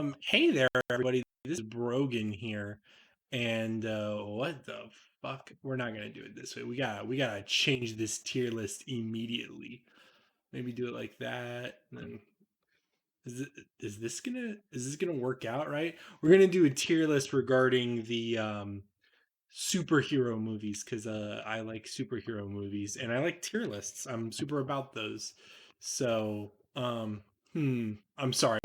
Hey there, everybody. This is Brogan here, and what the fuck? We're not gonna do it this way. We gotta change this tier list immediately. Maybe do it like that. And then is it, is this gonna work out right? We're gonna do a tier list regarding the superhero movies because I like superhero movies and I like tier lists. I'm super about those. So I'm sorry.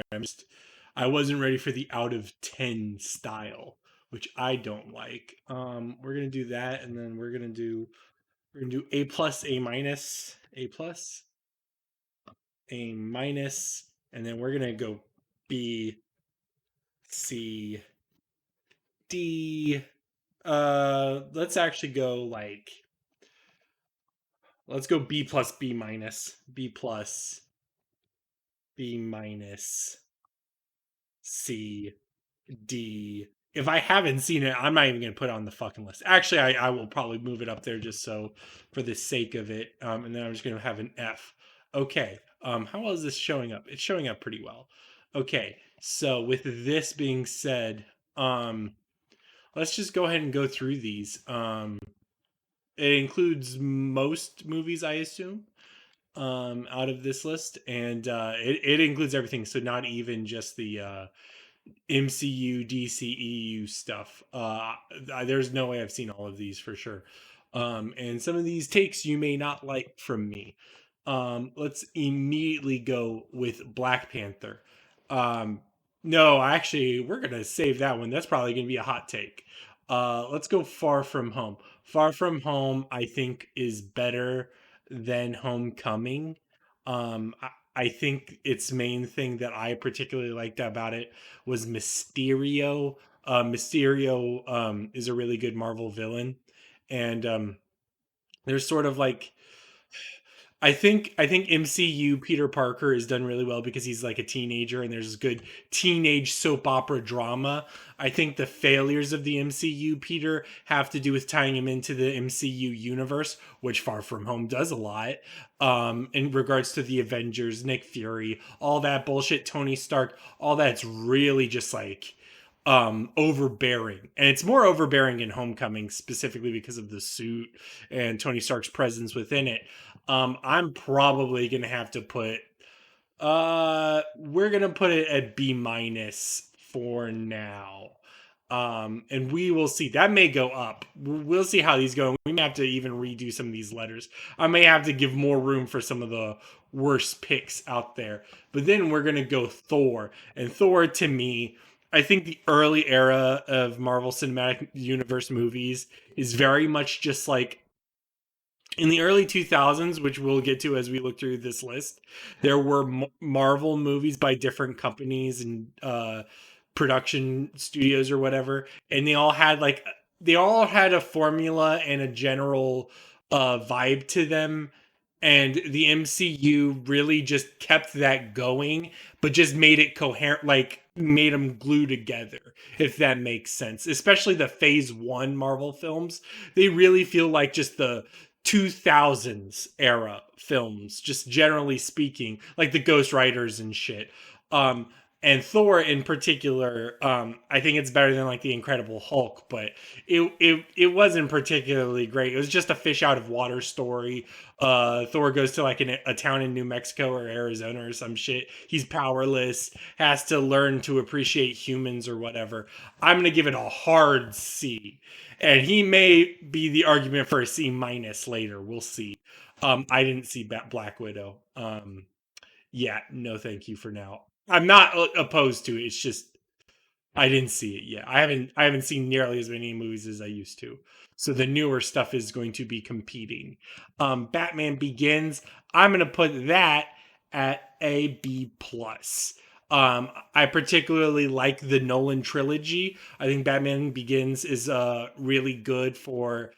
I wasn't ready for the out of 10 style, which I don't like. We're gonna do that, and then we're gonna do A plus, A minus, A plus, A minus, and then we're gonna go B, C, D. Let's actually go like let's go B plus, B minus, B plus, B minus, C, D. If I haven't seen it, I'm not even gonna put it on the fucking list. Actually, I will probably move it up there just so for the sake of it. And then I'm just gonna have an F. Okay. How well is this showing up? It's showing up pretty well. Okay. So with this being said, let's just go ahead and go through these. It includes most movies, I assume, out of this list, and it includes everything. So not even just the MCU, DCEU stuff. There's no way I've seen all of these for sure. And some of these takes you may not like from me. Let's immediately go with Black Panther. Um, no, actually, we're gonna save that one. That's probably gonna be a hot take. Let's go Far From Home. Far From Home, I think, is better than Homecoming. I think its main thing that I particularly liked about it was Mysterio. Mysterio is a really good Marvel villain, and there's sort of like I think MCU Peter Parker is done really well because he's like a teenager and there's good teenage soap opera drama. I think the failures of the MCU Peter have to do with tying him into the MCU universe, which Far From Home does a lot. In regards to the Avengers, Nick Fury, all that bullshit, Tony Stark, all that's really just like overbearing, and it's more overbearing in Homecoming specifically because of the suit and Tony Stark's presence within it. I'm probably gonna have to put we're gonna put it at B minus for now. And we will see. That may go up. We'll see how these go. We may have to even redo some of these letters. I may have to give more room for some of the worst picks out there. But then we're gonna go Thor. And Thor, to me, I think the early era of Marvel Cinematic Universe movies is very much just like in the early 2000s, which we'll get to as we look through this list. There were Marvel movies by different companies and production studios or whatever, and they all had a formula and a general vibe to them, and the MCU really just kept that going, but just made it coherent, like made them glue together, if that makes sense. Especially the phase 1 Marvel films, they really feel like just the 2000s era films, just generally speaking, like the Ghost Riders and shit. Um, and Thor in particular, I think it's better than like the Incredible Hulk, but it wasn't particularly great. It was just a fish out of water story. Thor goes to like a town in New Mexico or Arizona or some shit. He's powerless, has to learn to appreciate humans or whatever. I'm gonna give it a hard C, and he may be the argument for a C minus later. We'll see. I didn't see Black Widow. Yeah, no, thank you for now. I'm not opposed to it. It's just I didn't see it yet. I haven't seen nearly as many movies as I used to. So the newer stuff is going to be competing. Batman Begins. I'm gonna put that at a B plus. I particularly like the Nolan trilogy. I think Batman Begins is really good for.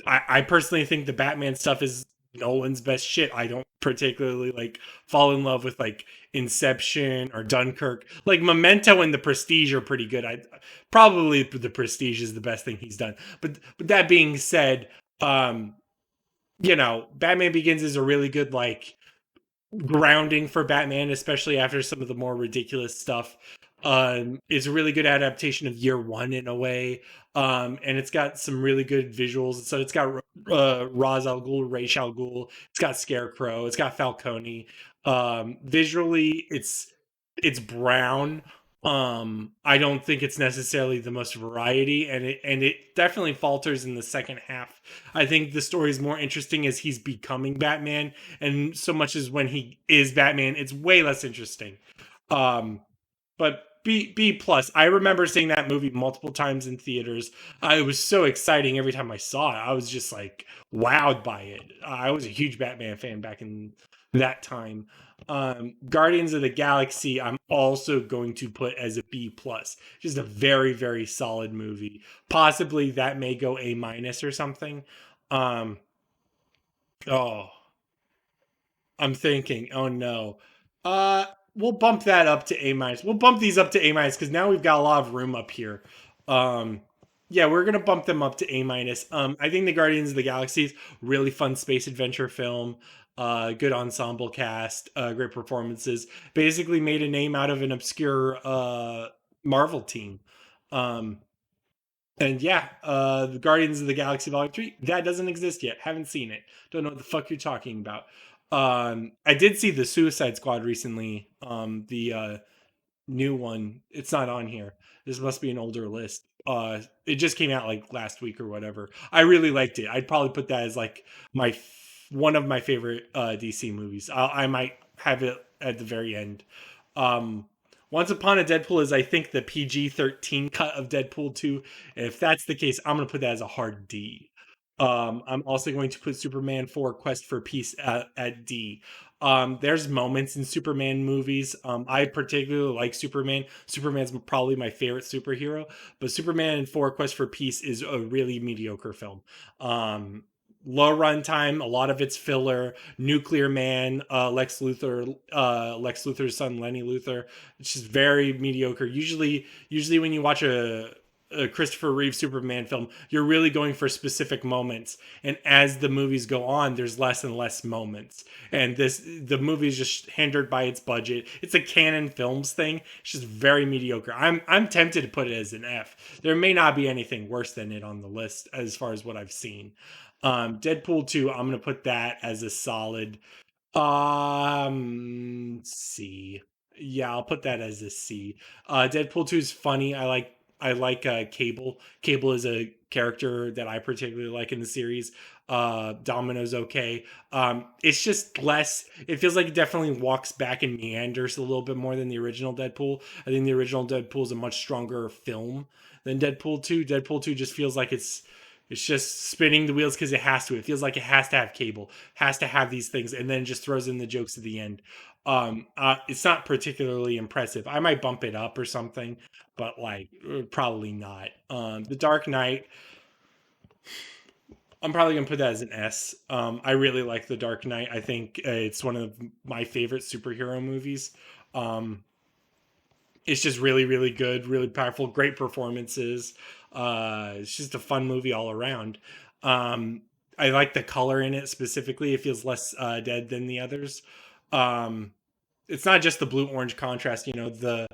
I personally think the Batman stuff is Nolan's best shit. I don't particularly like fall in love with like Inception or Dunkirk. Like Memento and The Prestige are pretty good. I probably The Prestige is the best thing he's done. But that being said, Batman Begins is a really good like grounding for Batman, especially after some of the more ridiculous stuff It's a really good adaptation of Year One in a way. And it's got some really good visuals. So it's got Ra's al Ghul, Ra's al Ghul. It's got Scarecrow. It's got Falcone. Visually, it's brown. I don't think it's necessarily the most variety, and it definitely falters in the second half. I think the story is more interesting as he's becoming Batman, and so much as when he is Batman, it's way less interesting. Um, but B plus. I remember seeing that movie multiple times in theaters. It was so exciting every time I saw it. I was just like wowed by it. I was a huge Batman fan back in that time. Guardians of the Galaxy, I'm also going to put as a B plus. Just a very very solid movie. Possibly that may go A minus or something. Um, oh, I'm thinking, oh no. Uh we'll bump that up to A minus. We'll bump these up to A minus because now we've got a lot of room up here. Um yeah, we're gonna bump them up to A minus. I think the Guardians of the Galaxy is really fun space adventure film. Good ensemble cast, great performances. Basically made a name out of an obscure Marvel team. Um and yeah, the Guardians of the Galaxy Volume 3, that doesn't exist yet. Haven't seen it. Don't know what the fuck you're talking about. I did see the Suicide Squad recently. The new one. It's not on here. This must be an older list. It just came out like last week or whatever. I really liked it. I'd probably put that as like one of my favorite DC movies. I might have it at the very end. Um, Once Upon a Deadpool is, I think, the PG-13 cut of Deadpool 2. And if that's the case, I'm going to put that as a hard D. I'm also going to put Superman 4 Quest for Peace at D. There's moments in Superman movies. I particularly like Superman. Superman's probably my favorite superhero, but Superman 4 Quest for Peace is a really mediocre film. Um, Low runtime, a lot of it's filler. Nuclear Man, Lex Luthor's son Lenny Luthor. It's just very mediocre. Usually when you watch a Christopher Reeve Superman film, you're really going for specific moments. And as the movies go on, there's less and less moments. And the movie is just hindered by its budget. It's a Canon Films thing. It's just very mediocre. I'm tempted to put it as an F. There may not be anything worse than it on the list as far as what I've seen. Deadpool 2, I'm gonna put that as a solid C. Yeah, I'll put that as a C. Deadpool 2 is funny. I like Cable. Cable is a character that I particularly like in the series. Domino's okay. It's just less. It feels like it definitely walks back and meanders a little bit more than the original Deadpool. I think the original Deadpool is a much stronger film than Deadpool 2. Deadpool 2 just feels like it's just spinning the wheels because it has to. It feels like it has to have Cable, has to have these things, and then just throws in the jokes at the end. It's not particularly impressive. I might bump it up or something, but like probably not. The Dark Knight, I'm probably gonna put that as an S. I really like The Dark Knight. I think it's one of my favorite superhero movies. Um, it's just really, really good, really powerful, great performances. It's just a fun movie all around. Um, I like the color in it specifically. It feels less dead than the others. Um, it's not just the blue orange contrast. The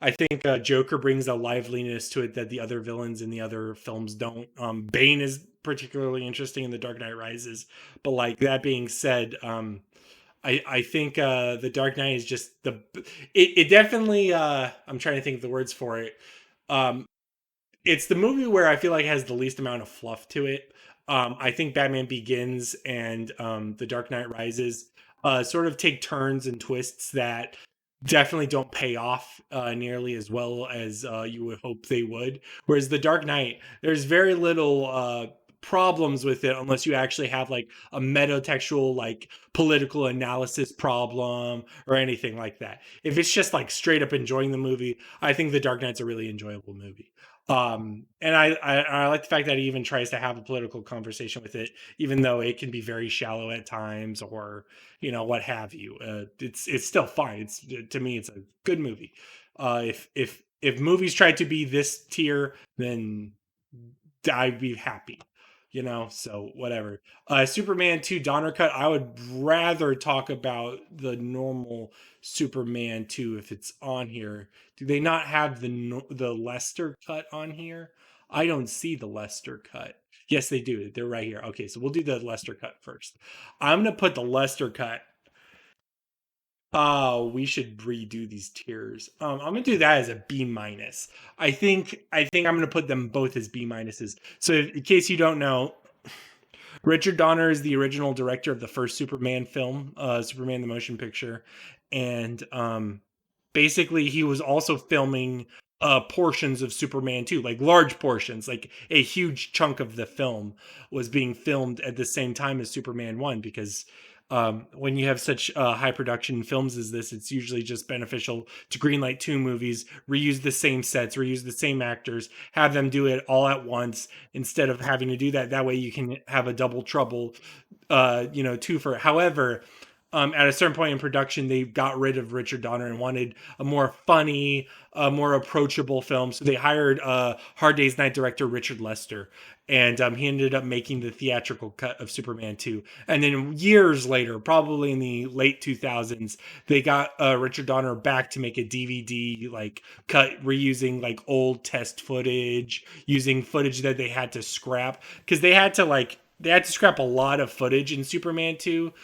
I think Joker brings a liveliness to it that the other villains in the other films don't. Bane is particularly interesting in The Dark Knight Rises, but like that being said, I think the Dark Knight is just it definitely I'm trying to think of the words for it. Um, it's the movie where I feel like it has the least amount of fluff to it. I think Batman Begins and The Dark Knight Rises sort of take turns and twists that definitely don't pay off nearly as well as you would hope they would. Whereas The Dark Knight, there's very little problems with it unless you actually have like a metatextual like political analysis problem or anything like that. If it's just like straight up enjoying the movie, I think The Dark Knight's a really enjoyable movie. And I like the fact that he even tries to have a political conversation with it, even though it can be very shallow at times, or what have you. It's still fine. To me, it's a good movie. If movies tried to be this tier, then I'd be happy. so whatever. Superman 2 Donner cut, I would rather talk about the normal Superman 2 if it's on here. Do they not have the Lester cut on here? I don't see the Lester cut. Yes, they do. They're right here. Okay, so we'll do the Lester cut first. I'm gonna put the Lester cut. Oh, we should redo these tiers. I'm gonna do that as a B minus. I think I'm gonna put them both as B minuses. So in case you don't know, Richard Donner is the original director of the first Superman film, Superman the Motion Picture, and basically he was also filming portions of Superman 2, like large portions, like a huge chunk of the film was being filmed at the same time as Superman 1 because when you have such high production films as this, it's usually just beneficial to greenlight two movies, reuse the same sets, reuse the same actors, have them do it all at once instead of having to do that. That way you can have a double trouble, twofer. However, at a certain point in production, they got rid of Richard Donner and wanted a more funny, more approachable film. So they hired Hard Day's Night director Richard Lester, and he ended up making the theatrical cut of Superman 2. And then years later, probably in the late 2000s, they got Richard Donner back to make a DVD like cut, reusing like old test footage, using footage that they had to scrap because they had to scrap a lot of footage in Superman 2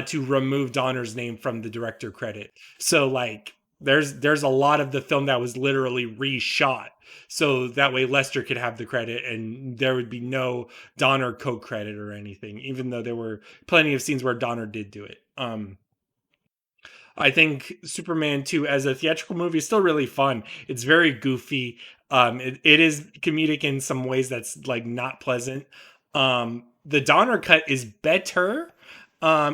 to remove Donner's name from the director credit. So like there's a lot of the film that was literally reshot. So that way Lester could have the credit and there would be no Donner co-credit or anything, even though there were plenty of scenes where Donner did do it. I think Superman 2 as a theatrical movie is still really fun. It's very goofy. It is comedic in some ways that's like not pleasant. The Donner cut is better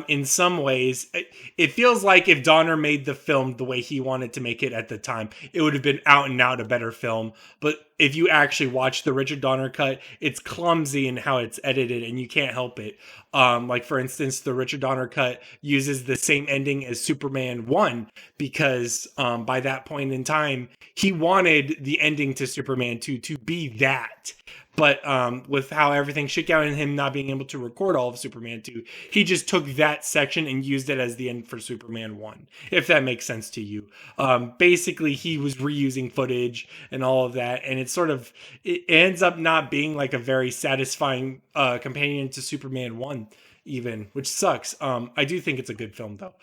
in some ways. It feels like if Donner made the film the way he wanted to make it at the time, it would have been out and out a better film. But if you actually watch the Richard Donner cut, it's clumsy in how it's edited and you can't help it. Like for instance, the Richard Donner cut uses the same ending as Superman 1 because by that point in time, he wanted the ending to Superman 2 to be that. But with how everything shook out and him not being able to record all of Superman 2, he just took that section and used it as the end for Superman 1, if that makes sense to you. Basically, he was reusing footage and all of that, and it ends up not being like a very satisfying companion to Superman 1, even, which sucks. I do think it's a good film, though.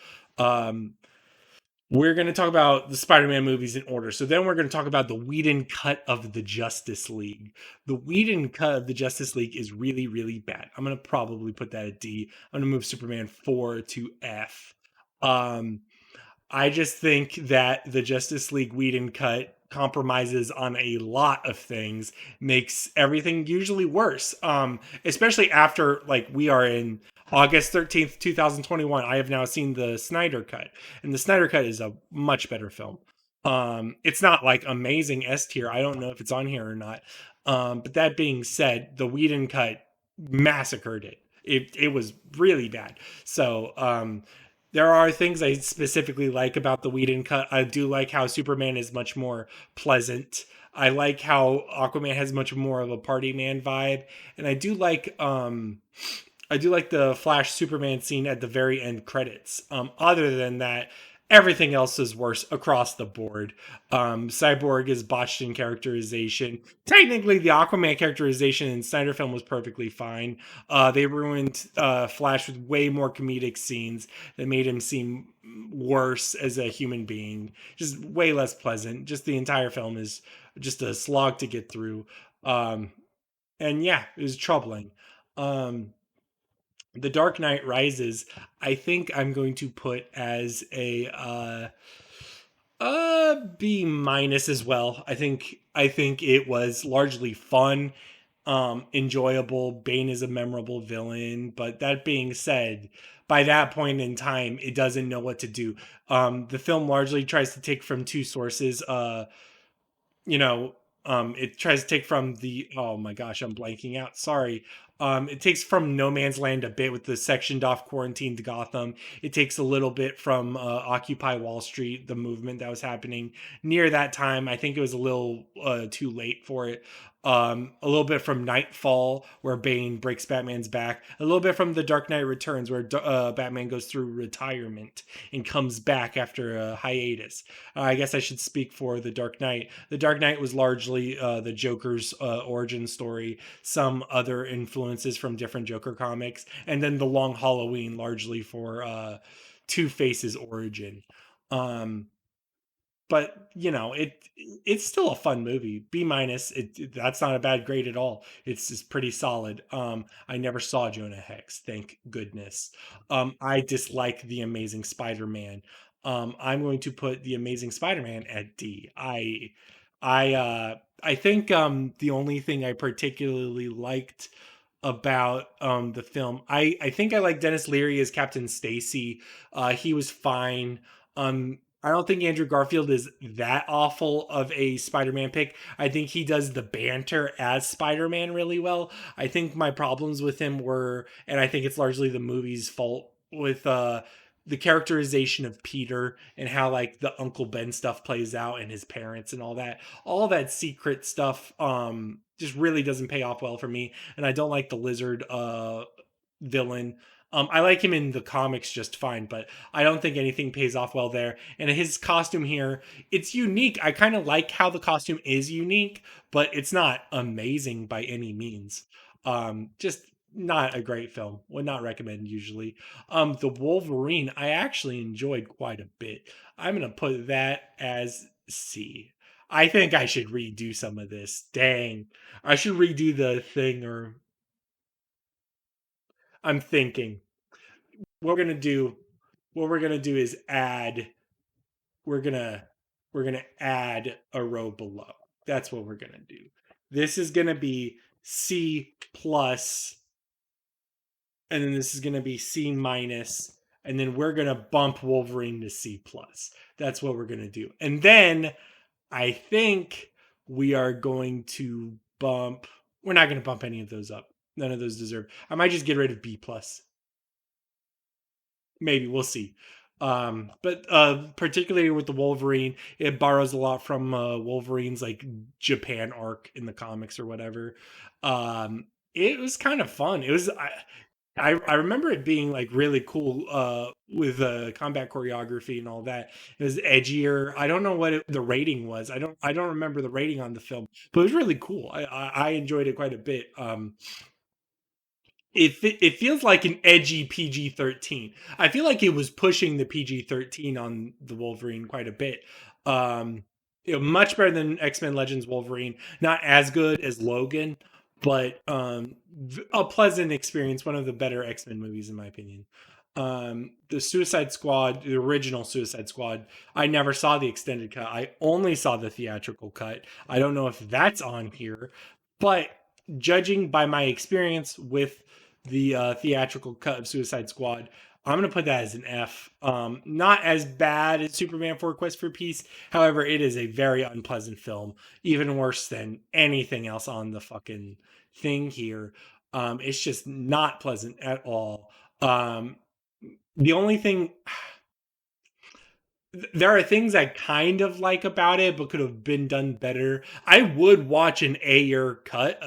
We're going to talk about the Spider-Man movies in order. So then we're going to talk about the Whedon cut of the Justice League. The Whedon cut of the Justice League is really, really bad. I'm going to probably put that at D. I'm going to move Superman 4 to F. I just think that the Justice League Whedon cut compromises on a lot of things, makes everything usually worse. Especially after like we are in August 13th, 2021. I have now seen the Snyder cut, and the Snyder cut is a much better film. It's not like amazing S tier. I don't know if it's on here or not. But that being said, the Whedon cut massacred it. It was really bad. So there are things I specifically like about the Whedon cut. I do like how Superman is much more pleasant. I like how Aquaman has much more of a party man vibe, and I do like the Flash Superman scene at the very end credits. Other than that, everything else is worse across the board. Cyborg is botched in characterization. Technically, the Aquaman characterization in Snyder film was perfectly fine. They ruined Flash with way more comedic scenes that made him seem worse as a human being. Just way less pleasant. Just the entire film is just a slog to get through. And yeah, it was troubling. The Dark Knight Rises, I think I'm going to put as a B minus as well. I think it was largely fun, enjoyable. Bane is a memorable villain, but that being said, by that point in time, it doesn't know what to do. The film largely tries to take from two sources. You know, it tries to take from the oh my gosh, I'm blanking out. Sorry. It takes from No Man's Land a bit with the sectioned off quarantined Gotham. It takes a little bit from Occupy Wall Street, the movement that was happening near that time. I think it was a little too late for it. A little bit from Nightfall, where Bane breaks Batman's back. A little bit from The Dark Knight Returns, where Batman goes through retirement and comes back after a hiatus. I guess I should speak for The Dark Knight. The Dark Knight was largely the Joker's origin story, some other influences from different Joker comics, and then The Long Halloween, largely for Two Face's origin. Um, but it's still a fun movie. B minus. That's not a bad grade at all. It's pretty solid. I never saw Jonah Hex, thank goodness. I dislike the Amazing Spider-Man. I'm going to put the Amazing Spider-Man at D. I think the only thing I particularly liked about the film, I think I like Dennis Leary as Captain Stacy. He was fine. I don't think Andrew Garfield is that awful of a Spider-Man pick. I think he does the banter as Spider-Man really well. I think my problems with him were, and I think it's largely the movie's fault, with the characterization of Peter and how like the Uncle Ben stuff plays out and his parents and all that. All that secret stuff just really doesn't pay off well for me. And I don't like the lizard villain. I like him in the comics just fine, but I don't think anything pays off well there. And his costume here, it's unique. I kind of like how the costume is unique, but it's not amazing by any means. Just not a great film. Would not recommend usually. The Wolverine, I actually enjoyed quite a bit. I'm gonna put that as C. I think I should redo some of this. Dang. I should redo the thing, or I'm thinking what we're gonna do what we're gonna do is we're gonna we're gonna add a row below. That's what we're gonna do. This is gonna be C plus, and then this is gonna be C minus, and then we're gonna bump Wolverine to C plus. That's what we're gonna do. And then I think we are going to bump, we're not gonna bump any of those up. None of those deserve. I might just get rid of B plus. Maybe we'll see. But particularly with the Wolverine, it borrows a lot from Wolverine's like Japan arc in the comics or whatever. It was kind of fun. I remember it being like really cool with combat choreography and all that. It was edgier. I don't know what the rating was. I don't remember the rating on the film, but it was really cool. I enjoyed it quite a bit. It feels like an edgy PG-13. I feel like it was pushing the PG-13 on the Wolverine quite a bit. Much better than X-Men Legends Wolverine. Not as good as Logan, but a pleasant experience. One of the better X-Men movies, in my opinion. The Suicide Squad, the original Suicide Squad, I never saw the extended cut. I only saw the theatrical cut. I don't know if that's on here, but judging by my experience with the theatrical cut of Suicide Squad, I'm gonna put that as an F. Not as bad as Superman 4 Quest for Peace. However, it is a very unpleasant film, even worse than anything else on the fucking thing here. It's just not pleasant at all. The only thing, there are things I kind of like about it, but could have been done better. I would watch an Ayer cut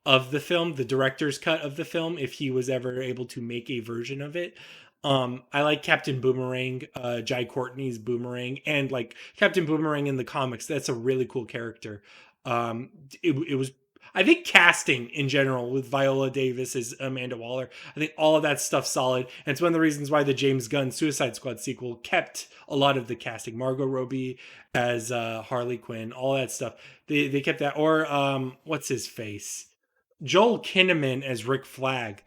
of the film, the director's cut of the film, if he was ever able to make a version of it. I like Captain Boomerang, Jai Courtney's Boomerang, and like Captain Boomerang in the comics. That's a really cool character. It was, I think, casting in general with Viola Davis as Amanda Waller. I think all of that stuff's solid, and it's one of the reasons why the James Gunn Suicide Squad sequel kept a lot of the casting. Margot Robbie as Harley Quinn, all that stuff. They kept that. Or what's his face? Joel Kinnaman as Rick Flag.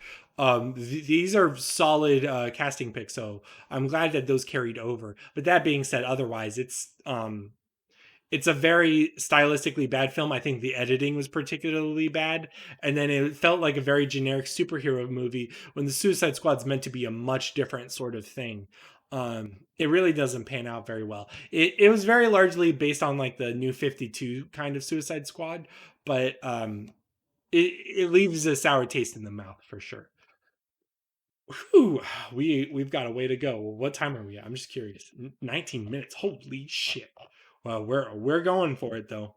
These are solid casting picks, so I'm glad that those carried over. But that being said, otherwise it's a very stylistically bad film. I think the editing was particularly bad, and then it felt like a very generic superhero movie when the Suicide Squad's meant to be a much different sort of thing. It really doesn't pan out very well. It was very largely based on like the New 52 kind of Suicide Squad, but it leaves a sour taste in the mouth for sure. Whew, we've got a way to go. What time are we at? I'm just curious. 19 minutes. Holy shit. Well, we're going for it though.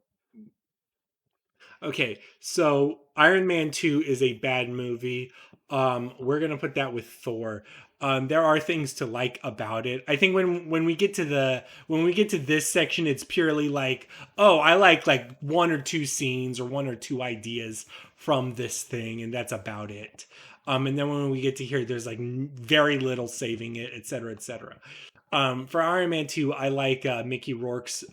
Okay, so Iron Man 2 is a bad movie. We're gonna put that with Thor. There are things to like about it. I think when we get to this section, it's purely like, oh, I like one or two scenes or one or two ideas from this thing, and that's about it. And then when we get to here, there's like very little saving it, etc., etc. For Iron Man 2, I like Mickey Rourke's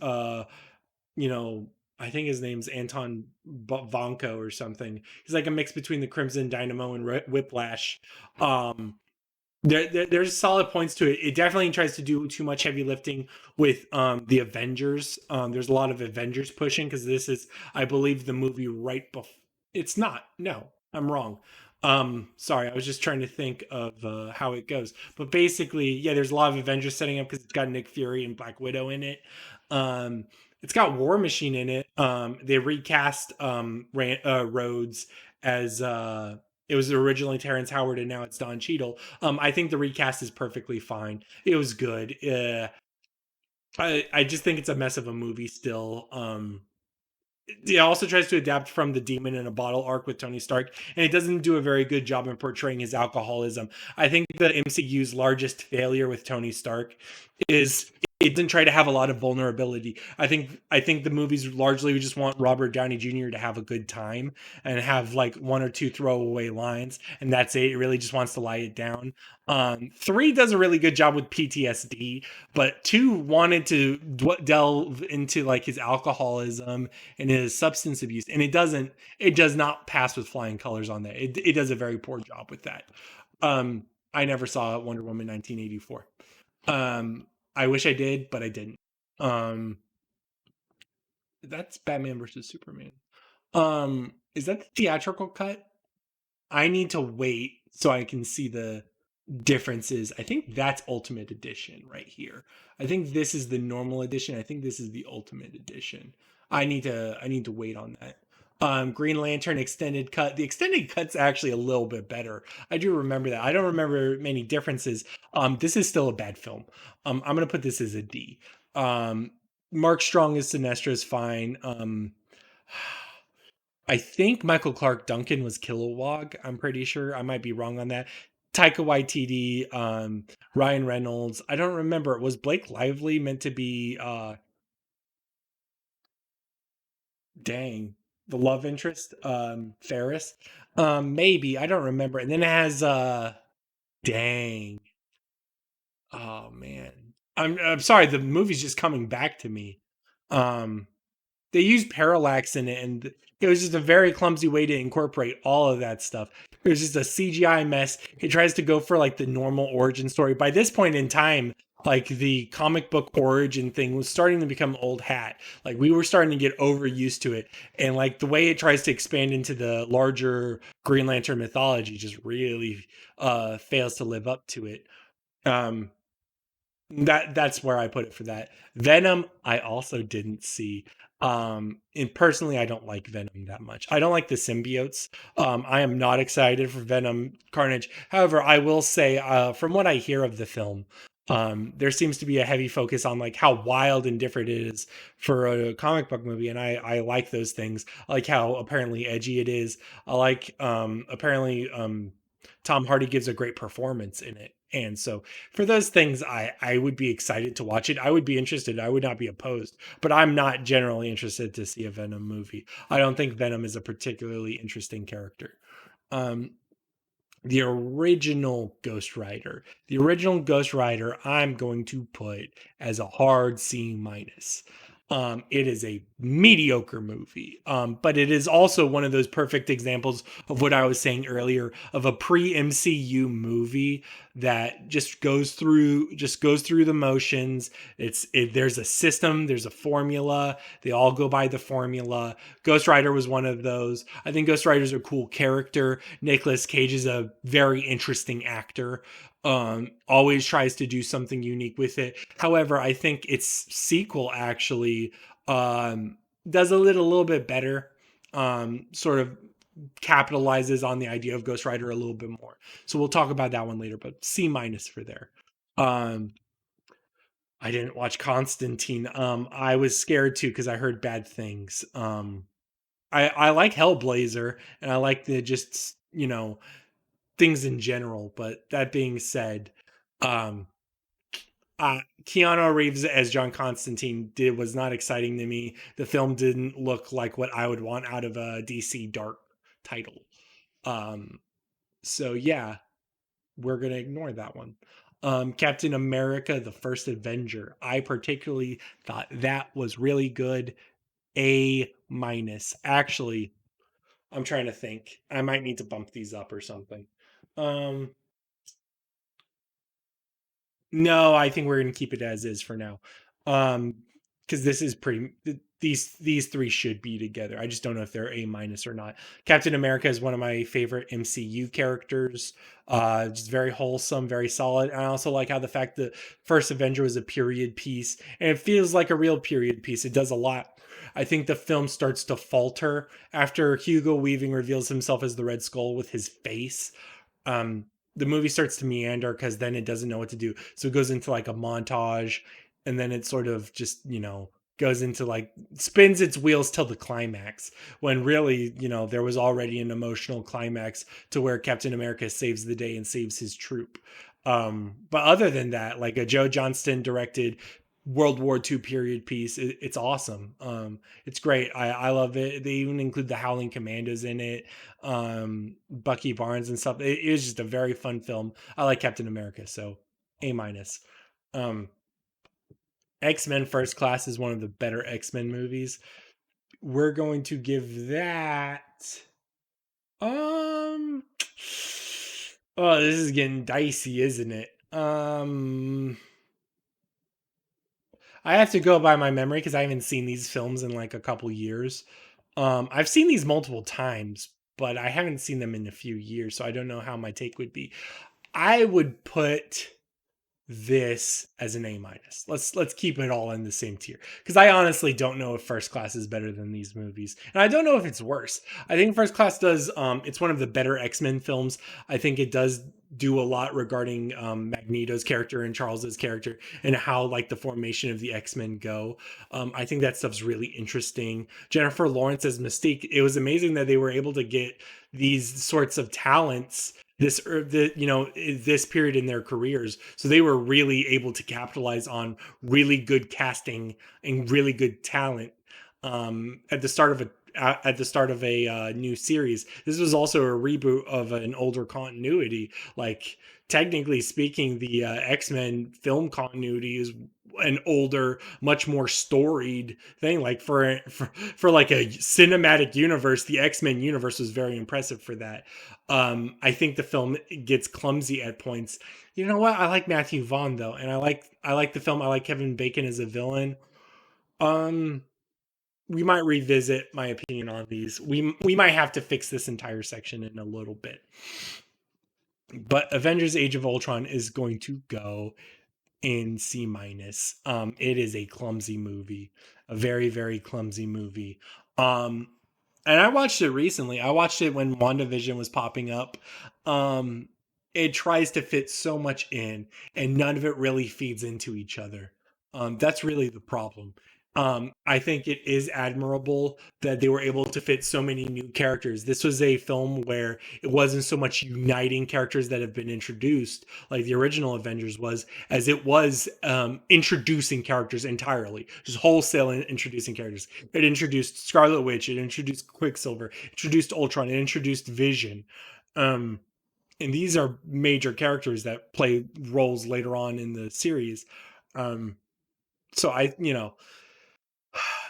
you know, I think his name's Anton Vonko or something. He's like a mix between the Crimson Dynamo and Whiplash. Um, there's solid points to it. It definitely tries to do too much heavy lifting with the Avengers. There's a lot of Avengers pushing because this is, I believe, the movie right before. It's not. No, I'm wrong. Sorry, I was just trying to think of how it goes. But basically, yeah, there's a lot of Avengers setting up because it's got Nick Fury and Black Widow in it. It's got War Machine in it. They recast Rhodes as it was originally Terrence Howard and now it's Don Cheadle. I think the recast is perfectly fine. It was good. I just think it's a mess of a movie still. It also tries to adapt from the Demon in a Bottle arc with Tony Stark, and it doesn't do a very good job in portraying his alcoholism. I think the MCU's largest failure with Tony Stark is it didn't try to have a lot of vulnerability. I think the movies largely we just want Robert Downey Jr. to have a good time and have like one or two throwaway lines, and that's it. It really just wants to lie it down. Three does a really good job with PTSD, but two wanted to delve into like his alcoholism and his substance abuse, and it does not pass with flying colors on that. It does a very poor job with that. I never saw Wonder Woman 1984. I wish I did, but I didn't. Um, that's Batman versus Superman. Is that the theatrical cut? I need to wait so I can see the differences. I think that's Ultimate Edition right here. I think this is the normal edition. I think this is the Ultimate Edition. I need to wait on that. Green Lantern extended cut. The extended cut's actually a little bit better. I do remember that. I don't remember many differences. This is still a bad film. I'm gonna put this as a D. Mark Strong as Sinestro is fine. I think Michael Clark Duncan was Kilowog. I'm pretty sure. I might be wrong on that. Taika Waititi, Ryan Reynolds. I don't remember. Was Blake Lively meant to be dang, the love interest? Ferris? Maybe. I don't remember. And then it has dang. Oh man. I'm sorry, the movie's just coming back to me. Um they used parallax in it, and it was just a very clumsy way to incorporate all of that stuff. It was just a CGI mess. It tries to go for like the normal origin story. By this point in time, like the comic book origin thing was starting to become old hat. Like we were starting to get overused to it. And like the way it tries to expand into the larger Green Lantern mythology just really fails to live up to it. Um that's where I put it for that. Venom, I also didn't see. And personally, I don't like Venom that much. I don't like the symbiotes. I am not excited for Venom Carnage. However, I will say, from what I hear of the film, there seems to be a heavy focus on like how wild and different it is for a comic book movie, and I like those things. I like how apparently edgy it is. I like apparently Tom Hardy gives a great performance in it. And so for those things, I would be excited to watch it. I would be interested. I would not be opposed, but I'm not generally interested to see a Venom movie. I don't think Venom is a particularly interesting character. Um, the original Ghost Rider. The original Ghost Rider, I'm going to put as a hard C minus. It is a mediocre movie, but it is also one of those perfect examples of what I was saying earlier of a pre MCU movie that just goes through the motions. There's a system, there's a formula. They all go by the formula. Ghost Rider was one of those. I think Ghost Rider's a cool character. Nicolas Cage is a very interesting actor. Always tries to do something unique with it. However, I think its sequel actually does a little bit better. Sort of capitalizes on the idea of Ghost Rider a little bit more. So we'll talk about that one later, but C minus for there. Um, I didn't watch Constantine. I was scared too because I heard bad things. I like Hellblazer and I like the just things in general. But that being said, um, Keanu Reeves as John Constantine did was not exciting to me. The film didn't look like what I would want out of a DC Dark title. Um, so yeah, we're gonna ignore that one. Captain America: The First Avenger. I particularly thought that was really good. A minus. Actually, I'm trying to think. I might need to bump these up or something. Um, No, I think we're gonna keep it as is for now. Because this is pretty. These three should be together. I just don't know if they're A minus or not. Captain America is one of my favorite MCU characters. Just very wholesome, very solid. I also like how the fact that First Avenger was a period piece, and it feels like a real period piece. It does a lot. I think the film starts to falter after Hugo Weaving reveals himself as the Red Skull with his face. um the movie starts to meander because then it doesn't know what to do, so it goes into like a montage, and then it sort of just goes into like spins its wheels till the climax, when really there was already an emotional climax to where Captain America saves the day and saves his troop. But other than that, like a Joe Johnston directed World War II period piece, it's awesome. It's great. I love it. They even include the Howling Commandos in it, Bucky Barnes and stuff. It is just a very fun film. I like Captain America, so A minus. Um, X-Men First Class is one of the better X-Men movies. We're going to give that um oh, this is getting dicey, isn't it? I have to go by my memory because I haven't seen these films in like a couple years. I've seen these multiple times, but I haven't seen them in a few years, so I don't know how my take would be. I would put this as an A minus. Let's keep it all in the same tier, because I honestly don't know if First Class is better than these movies, and I don't know if it's worse. I think First Class does. It's one of the better X-Men films. I think it does do a lot regarding Magneto's character and Charles's character and how like the formation of the X-Men go. I think that stuff's really interesting. Jennifer Lawrence as Mystique. It was amazing that they were able to get these sorts of talents this period in their careers, so they were really able to capitalize on really good casting and really good talent at the start of a new series. This was also a reboot of an older continuity. Like, technically speaking, the X-Men film continuity is an older, much more storied thing. Like for like a cinematic universe, the X-Men universe was very impressive for that. I think the film gets clumsy at points. You know what? I like Matthew Vaughn though, and I like the film. I like Kevin Bacon as a villain. Um, we might revisit my opinion on these. We might have to fix this entire section in a little bit. But Avengers Age of Ultron is going to go in C minus. It is a clumsy movie, a very, very clumsy movie. Um, and I watched it recently. I watched it when WandaVision was popping up. Um, it tries to fit so much in, and none of it really feeds into each other. That's really the problem. I think it is admirable that they were able to fit so many new characters. This was a film where it wasn't so much uniting characters that have been introduced, like the original Avengers was, as it was introducing characters entirely, just wholesale introducing characters. It introduced Scarlet Witch, it introduced Quicksilver, it introduced Ultron, it introduced Vision. And these are major characters that play roles later on in the series. So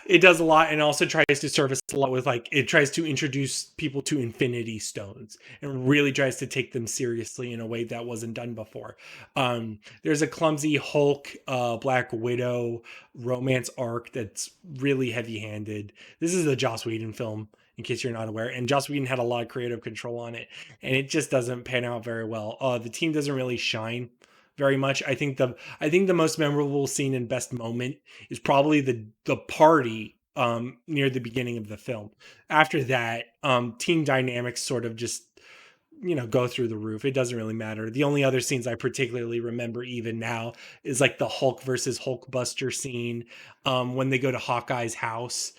it does a lot, and also tries to service a lot with, like, it tries to introduce people to Infinity Stones and really tries to take them seriously in a way that wasn't done before. There's a clumsy Hulk Black Widow romance arc that's really heavy-handed. This is a Joss Whedon film, in case you're not aware, and Joss Whedon had a lot of creative control on it, and it just doesn't pan out very well. The team doesn't really shine very much. I think the most memorable scene and best moment is probably the party near the beginning of the film. After that, team dynamics sort of just go through the roof. It doesn't really matter. The only other scenes I particularly remember even now is like the Hulk versus Hulkbuster scene, when they go to Hawkeye's house.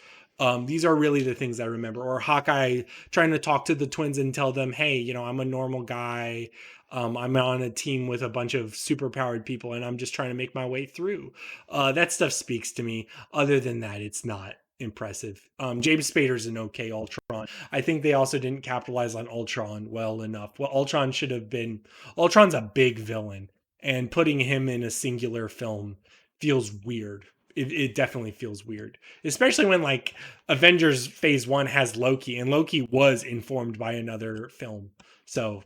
These are really the things I remember. Or Hawkeye trying to talk to the twins and tell them, hey, I'm a normal guy. I'm on a team with a bunch of superpowered people and I'm just trying to make my way through. That stuff speaks to me. Other than that, it's not impressive. James Spader's an okay Ultron. I think they also didn't capitalize on Ultron well enough. Well, Ultron should have been. Ultron's a big villain, and putting him in a singular film feels weird. It definitely feels weird, especially when like Avengers Phase One has Loki, and Loki was informed by another film, so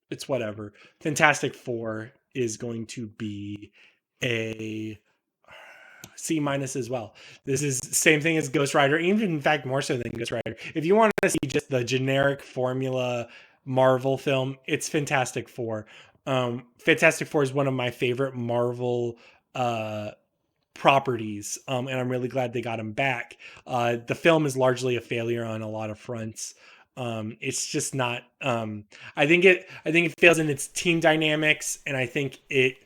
it's whatever. Fantastic Four is going to be a C minus as well. This is same thing as Ghost Rider, even in fact more so than Ghost Rider. If you want to see just the generic formula Marvel film, it's Fantastic Four. Fantastic Four is one of my favorite Marvel properties, and I'm really glad they got him back. The film is largely a failure on a lot of fronts. It's just not. I think it fails in its team dynamics, and I think it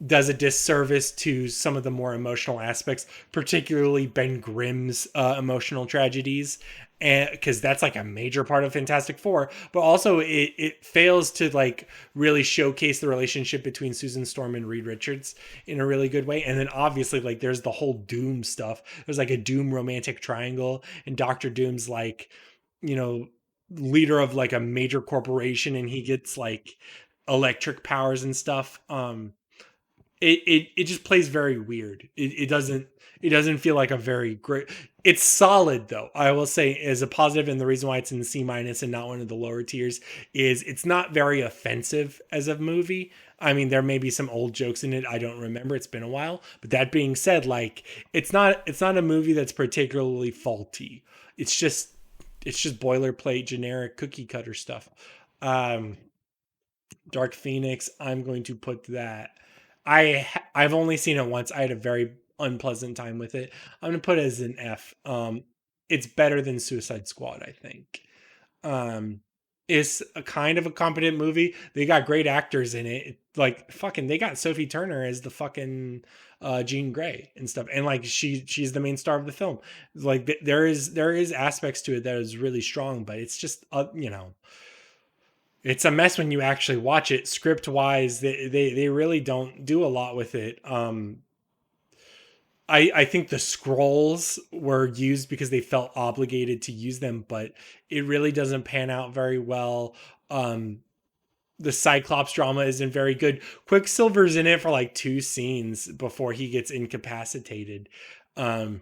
does a disservice to some of the more emotional aspects, particularly Ben Grimm's emotional tragedies, and because that's like a major part of Fantastic Four. But also, it fails to like really showcase the relationship between Susan Storm and Reed Richards in a really good way. And then obviously, like there's the whole Doom stuff. There's like a Doom romantic triangle, and Doctor Doom's like, you know, leader of like a major corporation, and he gets like electric powers and stuff. It just plays very weird. It doesn't feel like a very great. It's solid though. I will say as a positive, and the reason why it's in C minus and not one of the lower tiers is it's not very offensive as a movie. I mean, there may be some old jokes in it. I don't remember. It's been a while. But that being said, like it's not a movie that's particularly faulty. It's just boilerplate, generic cookie cutter stuff. Um, Dark Phoenix, I'm going to put that. I've only seen it once. I had a very unpleasant time with it. I'm gonna put it as an F. It's better than Suicide Squad, I think. Um, it's a kind of a competent movie. They got great actors in it. Like fucking, they got Sophie Turner as the fucking Jean Grey and stuff, and like she's the main star of the film. Like there is aspects to it that is really strong, but it's just it's a mess when you actually watch it. Script wise, they really don't do a lot with it. I think the scrolls were used because they felt obligated to use them, but it really doesn't pan out very well. The Cyclops drama isn't very good. Quicksilver's in it for like two scenes before he gets incapacitated. Um,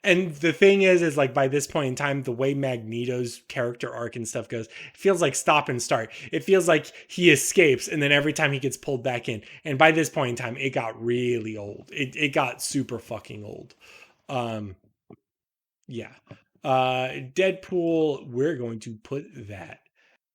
and the thing is like by this point in time, the way Magneto's character arc and stuff goes, it feels like stop and start. It feels like he escapes, and then every time he gets pulled back in. And by this point in time, it got really old. It got super fucking old. Um, yeah. Deadpool, we're going to put that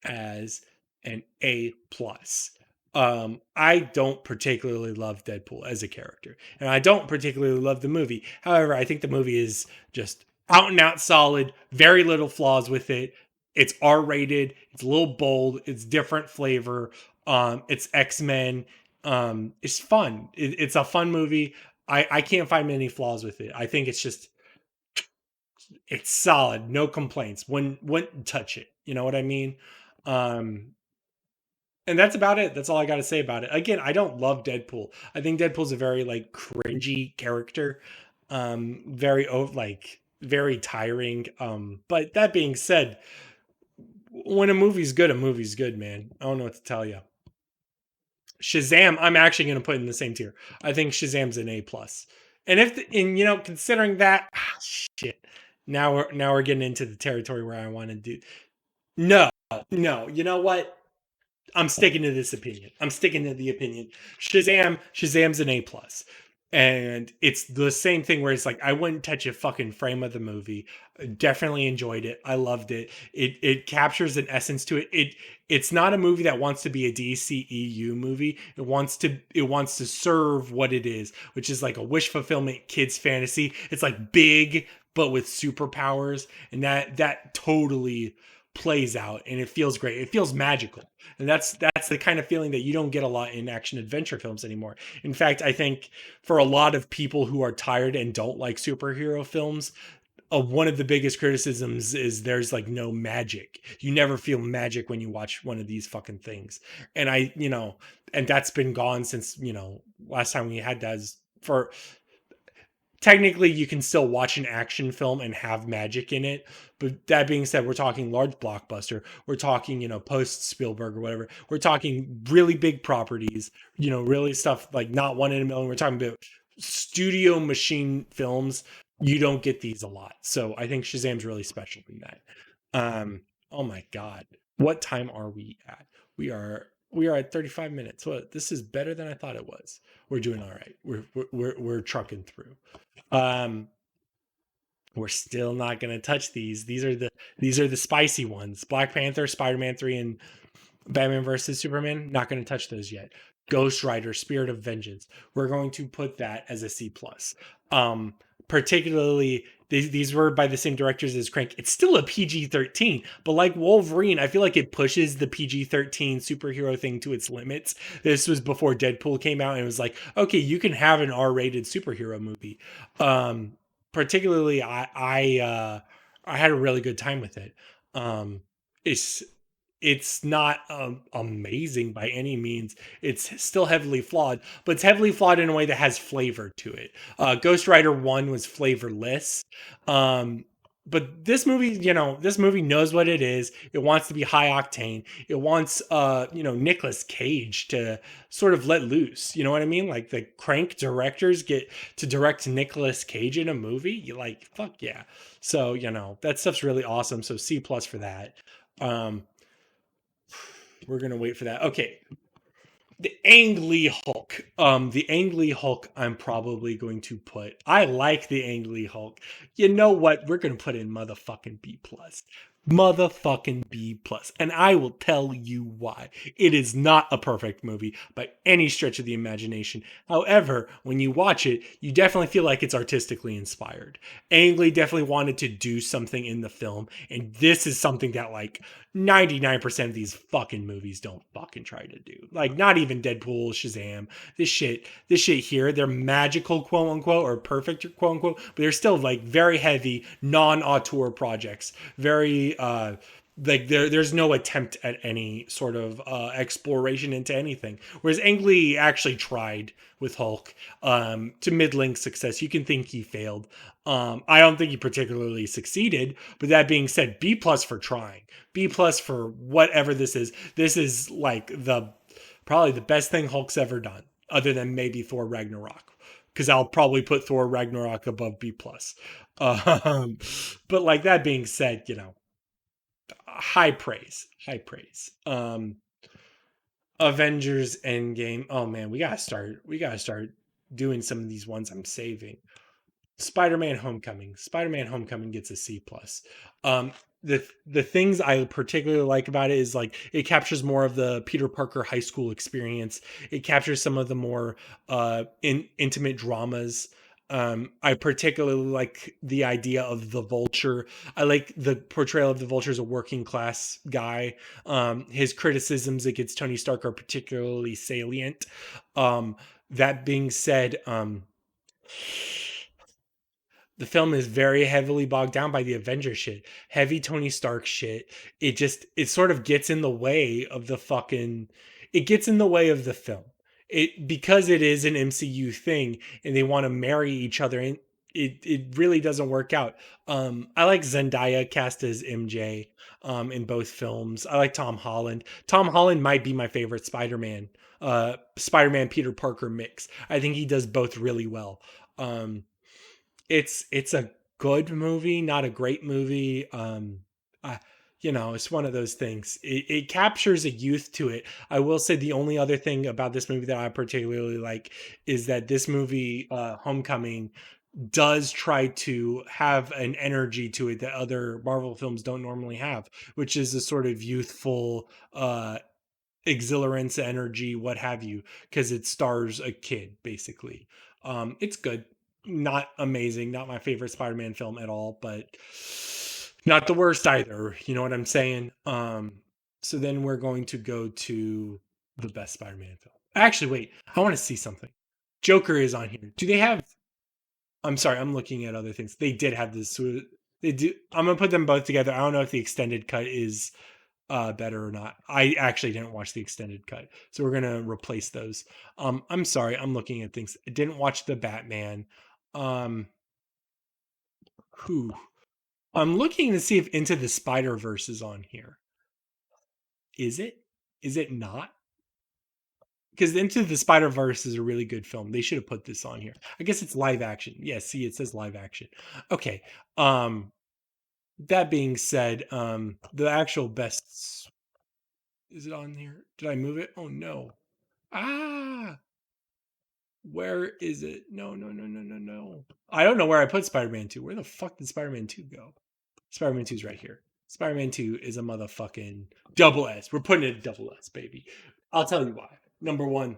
as an A plus. I don't particularly love Deadpool as a character, and I don't particularly love the movie. However, I think the movie is just out and out solid, very little flaws with it. It's R rated, it's a little bold, it's different flavor. It's X-Men. It's fun. It's a fun movie. I can't find many flaws with it. I think it's solid, no complaints. Wouldn't touch it. You know what I mean? Um, and that's about it. That's all I got to say about it. Again, I don't love Deadpool. I think Deadpool's a very like cringy character, like very tiring. But that being said, when a movie's good, man. I don't know what to tell you. Shazam, I'm actually going to put in the same tier. I think Shazam's an A plus. And considering that, shit. Now we're getting into the territory where I want to do. No, no. You know what? I'm sticking to this opinion. I'm sticking to the opinion. Shazam's an A plus. And it's the same thing where it's like I wouldn't touch a fucking frame of the movie. Definitely enjoyed it. I loved it. It captures an essence to it. It's not a movie that wants to be a DCEU movie. It wants to serve what it is, which is like a wish fulfillment kids fantasy. It's like big but with superpowers, and that totally plays out, and it feels great. It feels magical. And that's the kind of feeling that you don't get a lot in action adventure films anymore. In fact, I think for a lot of people who are tired and don't like superhero films, one of the biggest criticisms is there's like no magic. You never feel magic when you watch one of these fucking things. And and that's been gone since, last time we had that is for technically you can still watch an action film and have magic in it, but that being said, we're talking large blockbuster, we're talking post Spielberg or whatever, we're talking really big properties, really stuff like not one in a million. We're talking about studio machine films. You don't get these a lot, so I think Shazam's really special in that. Oh my god, what time are we at? We are at 35 minutes. Well, this is better than I thought it was. We're doing all right. We're trucking through. um we're still not going to touch these. These are the spicy ones: Black Panther, Spider-Man 3, and Batman versus Superman. Not going to touch those yet. Ghost Rider, Spirit of Vengeance, we're going to put that as a C plus. Particularly, these were by the same directors as Crank. It's still a PG-13, but like Wolverine, I feel like it pushes the PG-13 superhero thing to its limits. This was before Deadpool came out, and it was like, okay, you can have an R-rated superhero movie. Particularly, I had a really good time with it. It's it's not amazing by any means. It's still heavily flawed, but it's heavily flawed in a way that has flavor to it. Ghost Rider 1 was flavorless. Um, but this movie knows what it is. It wants to be high octane. It wants Nicolas Cage to sort of let loose. You know what I mean? Like the crank directors get to direct Nicolas Cage in a movie. You like, fuck yeah. So, that stuff's really awesome. So C plus for that. Um, we're gonna wait for that. Okay, the Ang Lee Hulk. The Ang Lee Hulk. I'm probably going to put. I like the Ang Lee Hulk. You know what? We're gonna put in motherfucking B plus. Motherfucking B plus, and I will tell you why. It is not a perfect movie by any stretch of the imagination. However, when you watch it, you definitely feel like it's artistically inspired. Ang Lee definitely wanted to do something in the film, and this is something that like 99% of these fucking movies don't fucking try to do. Like not even Deadpool, Shazam, this shit here, they're magical quote unquote or perfect quote unquote, but they're still like very heavy non-auteur projects. Very like there's no attempt at any sort of exploration into anything. Whereas Ang Lee actually tried with Hulk to middling success. You can think he failed. I don't think he particularly succeeded. But that being said, B plus for trying. B plus for whatever this is. This is like the probably the best thing Hulk's ever done, other than maybe Thor Ragnarok. Because I'll probably put Thor Ragnarok above B plus. Um, but like that being said, high praise, high praise. Avengers End Game. Oh man, we gotta start doing some of these ones I'm saving. Spider-Man Homecoming. Spider-Man Homecoming gets a C plus. Um, the things I particularly like about it is like it captures more of the Peter Parker high school experience. It captures some of the more intimate dramas. I particularly like the idea of the Vulture. I like the portrayal of the Vulture as a working class guy. His criticisms against Tony Stark are particularly salient. That being said, the film is very heavily bogged down by the Avenger shit, heavy Tony Stark shit. It sort of gets in the way of the fucking. It gets in the way of the film. It because it is an MCU thing, and they want to marry each other, and it really doesn't work out. I like Zendaya cast as MJ in both films. I like Tom Holland. Tom Holland might be my favorite Spider-Man Peter Parker mix. I think he does both really well. It's a good movie, not a great movie. It's one of those things. It captures a youth to it. I will say the only other thing about this movie that I particularly like is that this movie, Homecoming, does try to have an energy to it that other Marvel films don't normally have, which is a sort of youthful, exhilarance, energy, what have you, because it stars a kid basically. It's good, not amazing, not my favorite Spider-Man film at all, but not the worst either. You know what I'm saying? So then we're going to go to the best Spider-Man film. Actually, wait, I want to see something. Joker is on here. Do they have? I'm sorry, I'm looking at other things. They did have this. They do. I'm gonna put them both together. I don't know if the extended cut is better or not. I actually didn't watch the extended cut, so we're gonna replace those. I'm sorry, I'm looking at things. I didn't watch the Batman. Um, who? I'm looking to see if Into the Spider Verse is on here. Is it? Is it not? Because Into the Spider Verse is a really good film. They should have put this on here. I guess it's live action. Yeah, see, it says live action. Okay. That being said, the actual best, is it on here? Did I move it? Oh no. Ah, where is it? No, no, no, no, no, no. I don't know where I put Spider-Man 2. Where the fuck did Spider-Man 2 go? Spider-Man 2 is right here. Spider-Man 2 is a motherfucking double S. We're putting it double S, baby. I'll tell you why. Number one,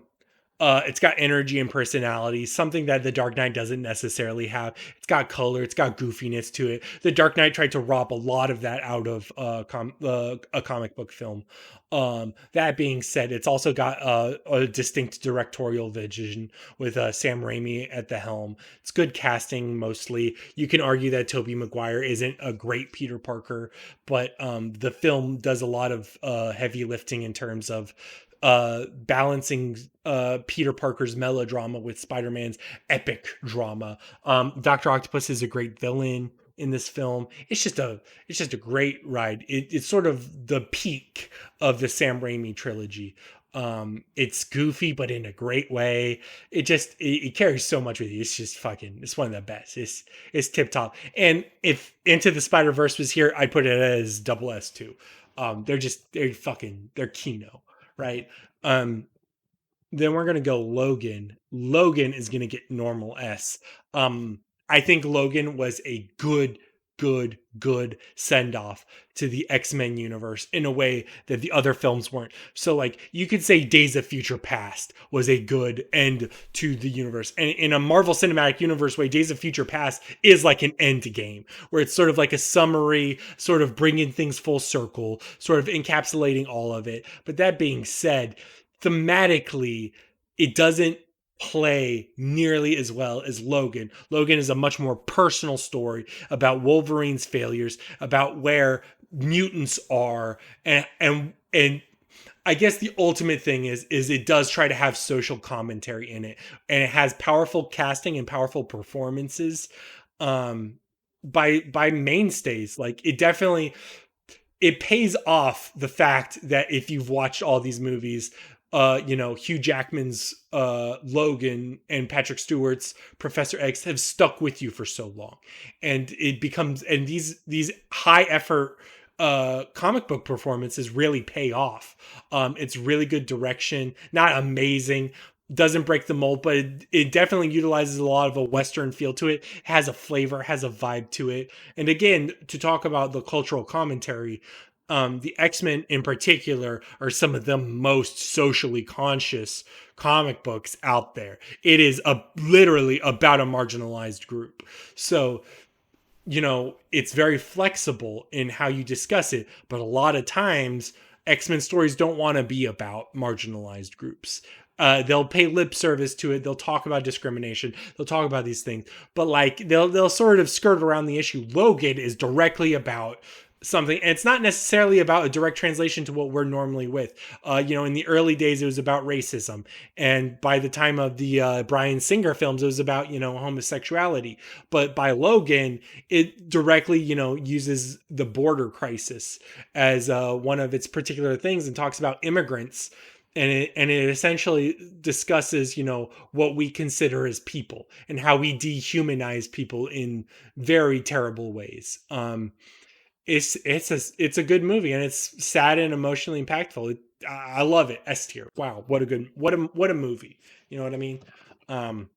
it's got energy and personality, something that the Dark Knight doesn't necessarily have. It's got color, it's got goofiness to it. The Dark Knight tried to rob a lot of that out of a comic book film. That being said, it's also got a distinct directorial vision with Sam Raimi at the helm. It's good casting mostly. You can argue that Tobey Maguire isn't a great Peter Parker, but the film does a lot of heavy lifting in terms of balancing Peter Parker's melodrama with Spider-Man's epic drama. Dr. Octopus is a great villain in this film. It's just a great ride. It's sort of the peak of the Sam Raimi trilogy. It's goofy, but in a great way. It carries so much with you. It's just fucking, it's one of the best. It's tip top. And if Into the Spider-Verse was here, I'd put it as double S too. They're Kino, right? Um, then we're gonna go Logan. Logan is gonna get normal S. I think Logan was a good send off to the X-Men universe in a way that the other films weren't. So, like, you could say Days of Future Past was a good end to the universe. And in a Marvel Cinematic Universe way, Days of Future Past is like an end game, where it's sort of like a summary, sort of bringing things full circle, sort of encapsulating all of it. But that being said, thematically, it doesn't play nearly as well as Logan. Logan is a much more personal story about Wolverine's failures, about where mutants are, and I guess the ultimate thing is it does try to have social commentary in it, and it has powerful casting and powerful performances by mainstays. Like, it pays off the fact that if you've watched all these movies, Hugh Jackman's Logan and Patrick Stewart's Professor X have stuck with you for so long, and it becomes, and these high effort comic book performances really pay off. It's really good direction, not amazing, doesn't break the mold, but it definitely utilizes a lot of a Western feel to it. Has a flavor, has a vibe to it. And again, to talk about the cultural commentary, the X-Men in particular are some of the most socially conscious comic books out there. It is literally about a marginalized group. So, it's very flexible in how you discuss it, but a lot of times X-Men stories don't want to be about marginalized groups. They'll pay lip service to it. They'll talk about discrimination. They'll talk about these things, but like they'll sort of skirt around the issue. Logan is directly about something, and it's not necessarily about a direct translation to what we're normally with. In the early days, it was about racism, and by the time of the Bryan Singer films, it was about homosexuality. But by Logan, it directly uses the border crisis as one of its particular things, and talks about immigrants. And it essentially discusses, what we consider as people and how we dehumanize people in very terrible ways. It's a good movie, and it's sad and emotionally impactful. I love it. S tier. Wow, what a movie. You know what I mean? Um,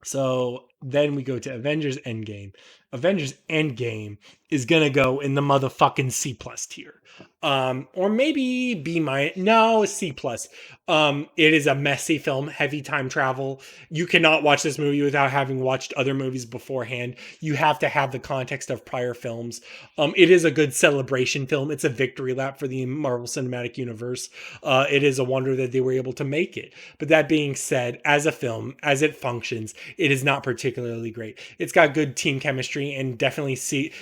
so then we go to Avengers Endgame. Avengers Endgame is gonna go in the motherfucking C plus tier, or maybe B minus. No, C plus. It is a messy film, heavy time travel. You cannot watch this movie without having watched other movies beforehand. You have to have the context of prior films. It is a good celebration film. It's a victory lap for the Marvel Cinematic Universe. It is a wonder that they were able to make it. But that being said, as a film, as it functions, it is not particularly great. It's got good team chemistry and definitely see,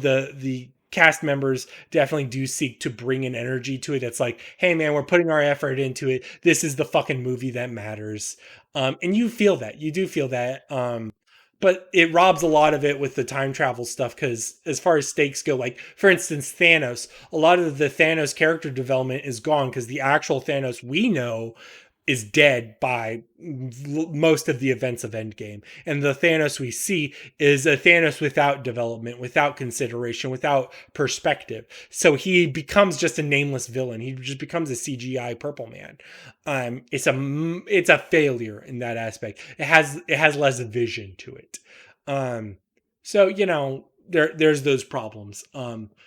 the cast members definitely do seek to bring an energy to it that's like, hey man, we're putting our effort into it. This is the fucking movie that matters. And you feel that. You do feel that. But it robs a lot of it with the time travel stuff because as far as stakes go, like for instance Thanos, a lot of the Thanos character development is gone because the actual Thanos we know is dead by most of the events of Endgame. And the Thanos we see is a Thanos without development, without consideration, without perspective. So he becomes just a nameless villain. He just becomes a CGI Purple Man. It's a failure in that aspect. It has less vision to it. Um, so there's those problems.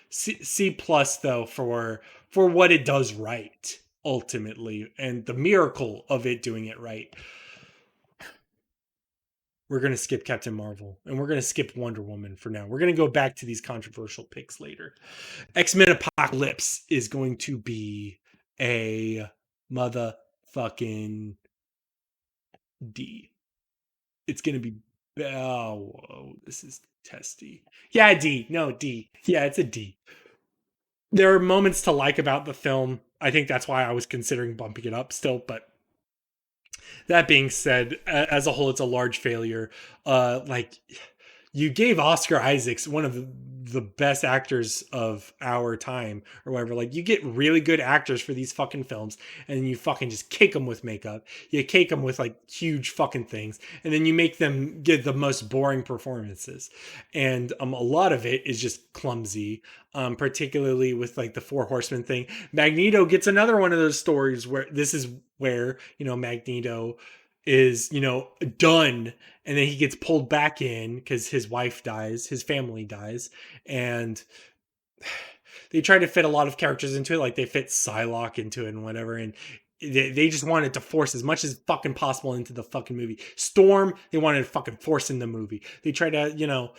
C plus though for what it does right ultimately and the miracle of it doing it right. We're going to skip Captain Marvel and we're going to skip Wonder Woman for now. We're going to go back to these controversial picks later. X-Men Apocalypse is going to be a motherfucking D. It's going to be whoa, this is testy. Yeah, D. No, D. Yeah, it's a D. There are moments to like about the film. I think that's why I was considering bumping it up still, but that being said, as a whole, it's a large failure. Like you gave Oscar Isaacs one of the best actors of our time or whatever. Like you get really good actors for these fucking films and you fucking just cake them with makeup. You cake them with like huge fucking things and then you make them give the most boring performances. And a lot of it is just clumsy. Particularly with like the Four Horsemen thing. Magneto gets another one of those stories where this is where, Magneto is, done and then he gets pulled back in because his wife dies, his family dies, and they try to fit a lot of characters into it, like they fit Psylocke into it and whatever, and they just wanted to force as much as fucking possible into the fucking movie. Storm, they wanted to fucking force in the movie. They try to,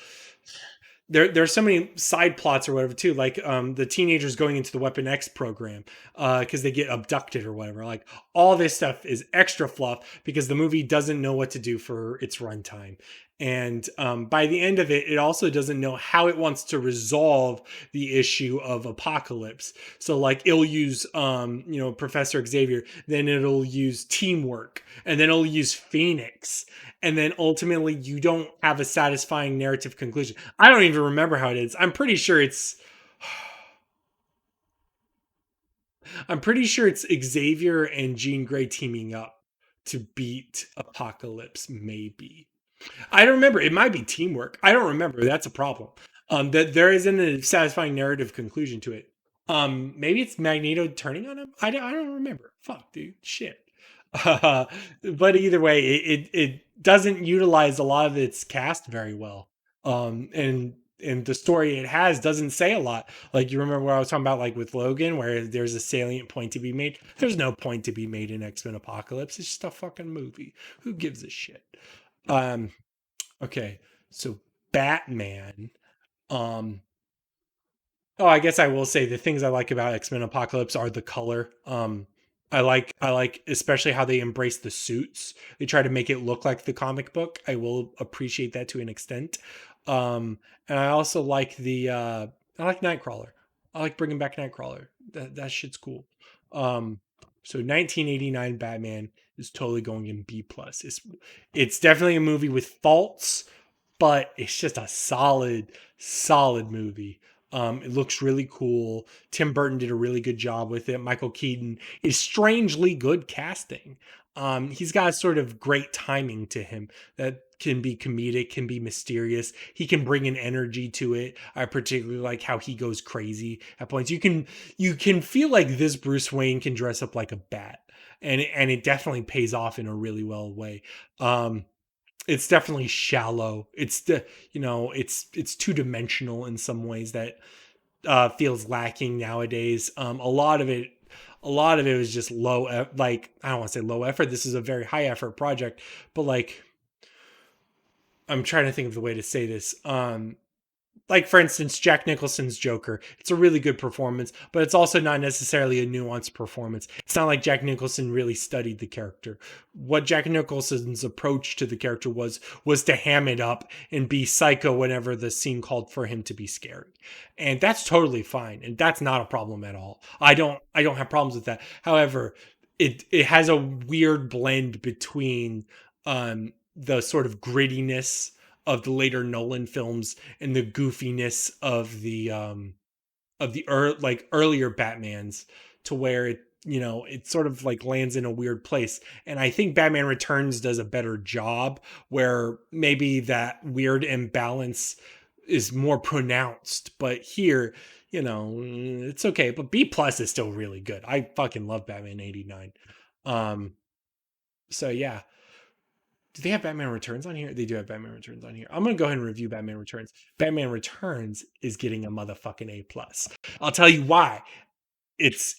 there's so many side plots or whatever too, like the teenagers going into the Weapon X program because they get abducted or whatever. Like all this stuff is extra fluff because the movie doesn't know what to do for its runtime. And by the end of it, it also doesn't know how it wants to resolve the issue of apocalypse. So like it'll use Professor Xavier, then it'll use teamwork, and then it'll use Phoenix, and then ultimately you don't have a satisfying narrative conclusion. I don't even remember how it is. I'm pretty sure it's Xavier and Jean Grey teaming up to beat Apocalypse, maybe. I don't remember. It might be teamwork. I don't remember. That's a problem. That there isn't a satisfying narrative conclusion to it. Maybe it's Magneto turning on him. I don't remember. Fuck, dude. Shit. But either way, it doesn't utilize a lot of its cast very well. And the story it has doesn't say a lot. Like you remember what I was talking about, like with Logan, where there's a salient point to be made. There's no point to be made in X-Men Apocalypse. It's just a fucking movie. Who gives a shit? Um, okay, so Batman. Um, Oh, I guess I will say the things I like about X-Men Apocalypse are the color. I like especially how they embrace the suits. They try to make it look like the comic book. I will appreciate that to an extent. And I also like I like Nightcrawler. I like bringing back Nightcrawler. That shit's cool. Um, so 1989 Batman is totally going in B plus. It's definitely a movie with faults, but it's just a solid movie. It looks really cool. Tim Burton did a really good job with it. Michael Keaton is strangely good casting. He's got sort of great timing to him that can be comedic, can be mysterious. He can bring an energy to it. I particularly like how he goes crazy at points. You can feel like this Bruce Wayne can dress up like a bat, and it definitely pays off in a really well way. Um, it's definitely shallow. It's two-dimensional in some ways that feels lacking nowadays. A lot of it was just like, I don't want to say low effort. This is a very high effort project, but like, I'm trying to think of the way to say this. Like, for instance, Jack Nicholson's Joker. It's a really good performance, but it's also not necessarily a nuanced performance. It's not like Jack Nicholson really studied the character. What Jack Nicholson's approach to the character was to ham it up and be psycho whenever the scene called for him to be scary. And that's totally fine, and that's not a problem at all. I don't have problems with that. However, it has a weird blend between the sort of grittiness of the later Nolan films and the goofiness of the earlier Batmans, to where it sort of like lands in a weird place. And I think Batman Returns does a better job, where maybe that weird imbalance is more pronounced. But here, it's okay. But B plus is still really good. I fucking love Batman 89. Um, so yeah. Do they have Batman Returns on here? They do have Batman Returns on here. I'm gonna go ahead and review Batman Returns. Batman Returns is getting a motherfucking A plus. I'll tell you why. It's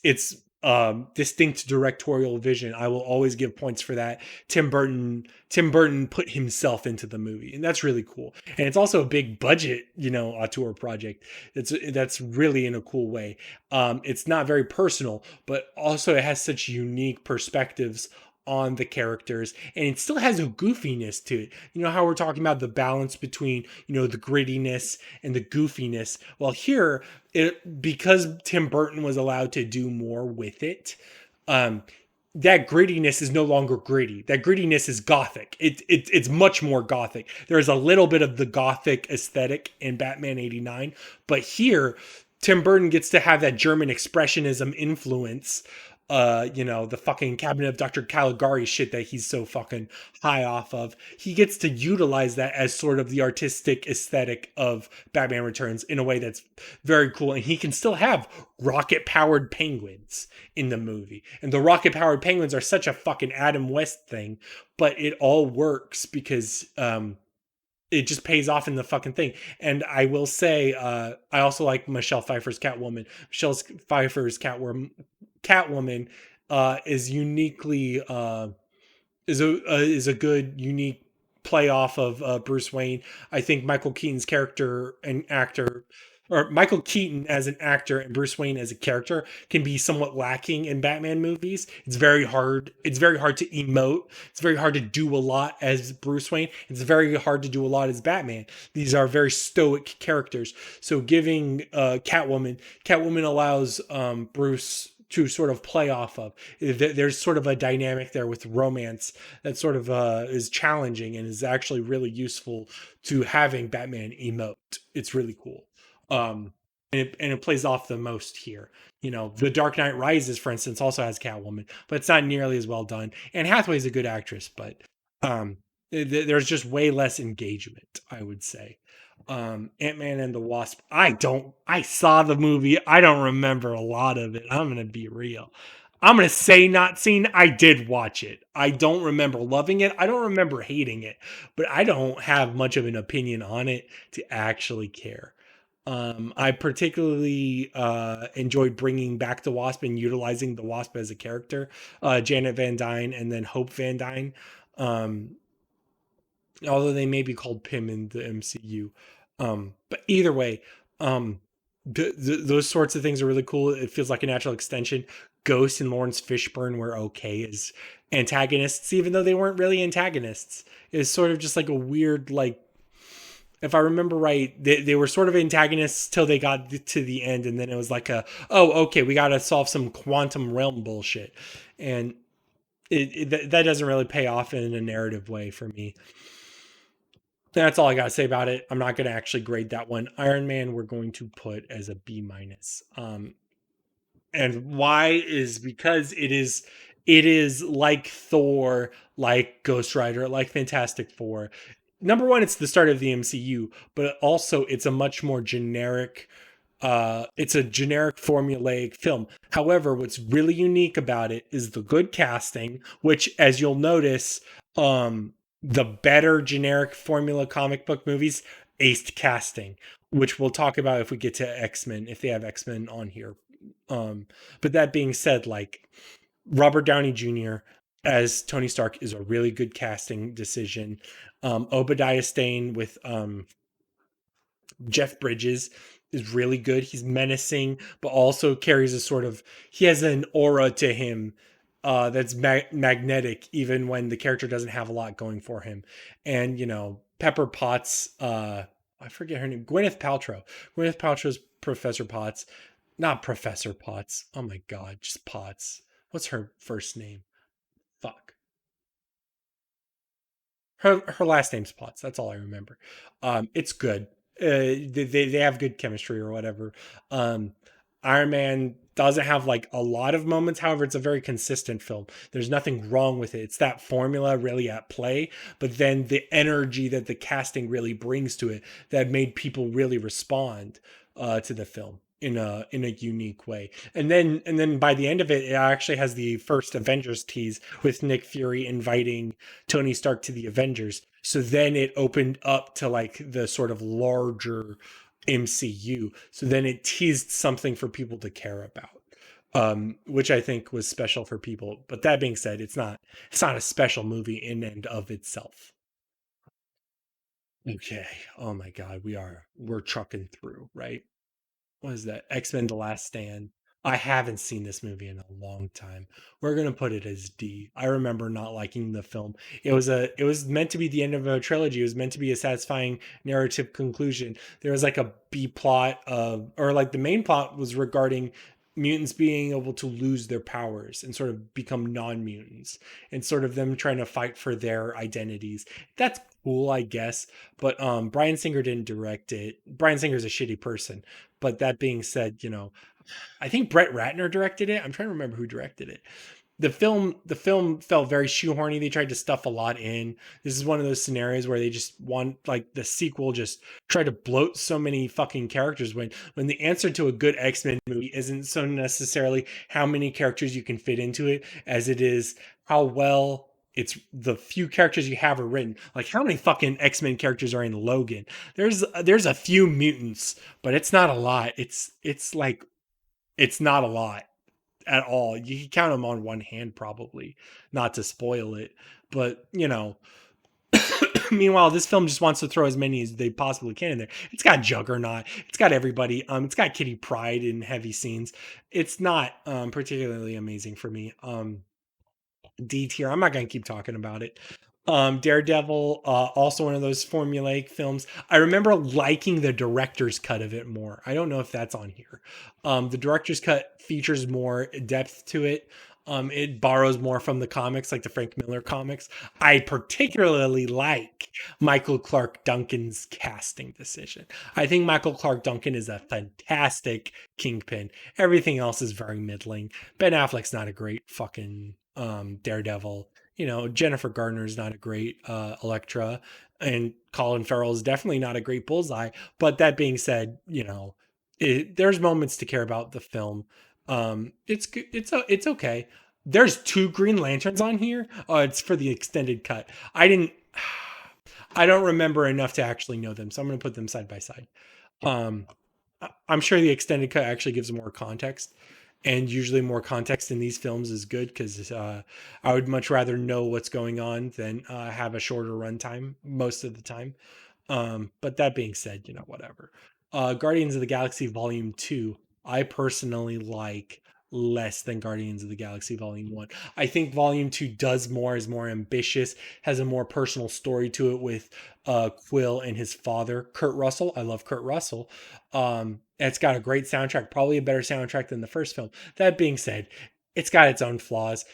distinct directorial vision. I will always give points for that. Tim Burton put himself into the movie, and that's really cool. And it's also a big budget, auteur project. That's really in a cool way. It's not very personal, but also it has such unique perspectives on the characters, and it still has a goofiness to it. You know how we're talking about the balance between, the grittiness and the goofiness. Well, here, because Tim Burton was allowed to do more with it, um that grittiness is no longer gritty. That grittiness is gothic. It's much more gothic. There's a little bit of the gothic aesthetic in Batman 89, but here Tim Burton gets to have that German expressionism influence, the fucking Cabinet of Dr. Caligari shit that he's so fucking high off of. He gets to utilize that as sort of the artistic aesthetic of Batman Returns in a way that's very cool. And he can still have rocket powered penguins in the movie. And the rocket powered penguins are such a fucking Adam West thing, but it all works because, it just pays off in the fucking thing. And I will say, I also like Michelle Pfeiffer's Catwoman. Michelle Pfeiffer's Catwoman is uniquely is a good unique play off of Bruce Wayne. I think Michael Keaton's character and actor, or Michael Keaton as an actor and Bruce Wayne as a character, can be somewhat lacking in Batman movies. It's very hard. It's very hard to emote. It's very hard to do a lot as Bruce Wayne. It's very hard to do a lot as Batman. These are very stoic characters. So giving Catwoman allows Bruce to sort of play off of. There's sort of a dynamic there with romance that sort of is challenging and is actually really useful to having Batman emote. It's really cool. And it plays off the most here. The Dark Knight Rises, for instance, also has Catwoman, but it's not nearly as well done. And Hathaway's a good actress, but there's just way less engagement, I would say. Ant-Man and the Wasp. I saw the movie. I don't remember a lot of it. I'm going to be real. I'm going to say not seen. I did watch it. I don't remember loving it. I don't remember hating it, but I don't have much of an opinion on it to actually care. I particularly enjoyed bringing back the Wasp and utilizing the Wasp as a character, Janet Van Dyne and then Hope Van Dyne. Um, Although they may be called Pym in the MCU. But either way, um, those sorts of things are really cool. It feels like a natural extension. Ghost and Lawrence Fishburne were okay as antagonists, even though they weren't really antagonists. It's sort of just like a weird, like, if I remember right, they were sort of antagonists till they got to the end, and then it was like okay, we got to solve some quantum realm bullshit, and that doesn't really pay off in a narrative way for me. That's all I gotta say about it. I'm not gonna actually grade that one. Iron Man, we're going to put as a B minus. And why is because it is like Thor, like Ghost Rider, like Fantastic Four. Number one, it's the start of the MCU, but also it's a much more generic it's a generic formulaic film. However, what's really unique about it is the good casting, which as you'll notice, the better generic formula comic book movies aced casting, which we'll talk about if we get to X-Men, if they have X-Men on here. But that being said, like Robert Downey Jr. as Tony Stark is a really good casting decision. Obadiah Stane with Jeff Bridges is really good. He's menacing, but also carries a sort of he has an aura to him that's magnetic, even when the character doesn't have a lot going for him. And Pepper Potts, I forget her name, Gwyneth Paltrow. Gwyneth Paltrow's Professor Potts, not Professor Potts. Oh my god, just Potts. What's her first name? Fuck. Her last name's Potts. That's all I remember. It's good. They have good chemistry or whatever. Um, Iron Man doesn't have like a lot of moments. However, it's a very consistent film. There's nothing wrong with it. It's that formula really at play, but then the energy that the casting really brings to it that made people really respond to the film in a unique way. And then by the end of it, it actually has the first Avengers tease with Nick Fury inviting Tony Stark to the Avengers. So then it opened up to like the sort of larger MCU. So then it teased something for people to care about. Which I think was special for people. But that being said, it's not a special movie in and of itself. Okay. Oh my god, we're trucking through, right? What is that? X-Men The Last Stand. I haven't seen this movie in a long time. We're gonna put it as D. I remember not liking the film. It was meant to be the end of a trilogy. It was meant to be a satisfying narrative conclusion. There was like a B plot of or like the main plot was regarding mutants being able to lose their powers and sort of become non-mutants and sort of them trying to fight for their identities. That's cool, I guess. But Bryan Singer didn't direct it. Bryan Singer's a shitty person. But that being said, I think Brett Ratner directed it. I'm trying to remember who directed it. The film felt very shoehorny. They tried to stuff a lot in. This is one of those scenarios where they just want like the sequel just try to bloat so many fucking characters when the answer to a good X-Men movie isn't so necessarily how many characters you can fit into it as it is how well it's the few characters you have are written. Like how many fucking X-Men characters are in Logan? There's a few mutants, but it's not a lot. It's like it's not a lot at all. You can count them on one hand, probably, not to spoil it. But, meanwhile, this film just wants to throw as many as they possibly can in there. It's got Juggernaut. It's got everybody. It's got Kitty Pryde in heavy scenes. It's not particularly amazing for me. D tier. I'm not going to keep talking about it. Daredevil, also one of those formulaic films. I remember liking the director's cut of it more. I don't know if that's on here. The director's cut features more depth to it. It borrows more from the comics, like the Frank Miller comics. I particularly like Michael Clark Duncan's casting decision. I think Michael Clark Duncan is a fantastic Kingpin. Everything else is very middling. Ben Affleck's not a great fucking Daredevil. Jennifer Garner's not a great Elektra, and Colin Farrell is definitely not a great Bullseye. But that being said, there's moments to care about the film. It's good. It's okay. There's two Green Lanterns on here. Oh, it's for the extended cut. I didn't. I don't remember enough to actually know them, so I'm going to put them side by side. Um, I'm sure the extended cut actually gives more context, and usually more context in these films is good because I would much rather know what's going on than have a shorter runtime most of the time. But that being said, whatever. Guardians of the Galaxy Volume 2, I personally like less than Guardians of the Galaxy Volume 1. I think Volume 2 does more, is more ambitious, has a more personal story to it with Quill and his father, Kurt Russell. I love Kurt Russell. It's got a great soundtrack, probably a better soundtrack than the first film. That being said, it's got its own flaws.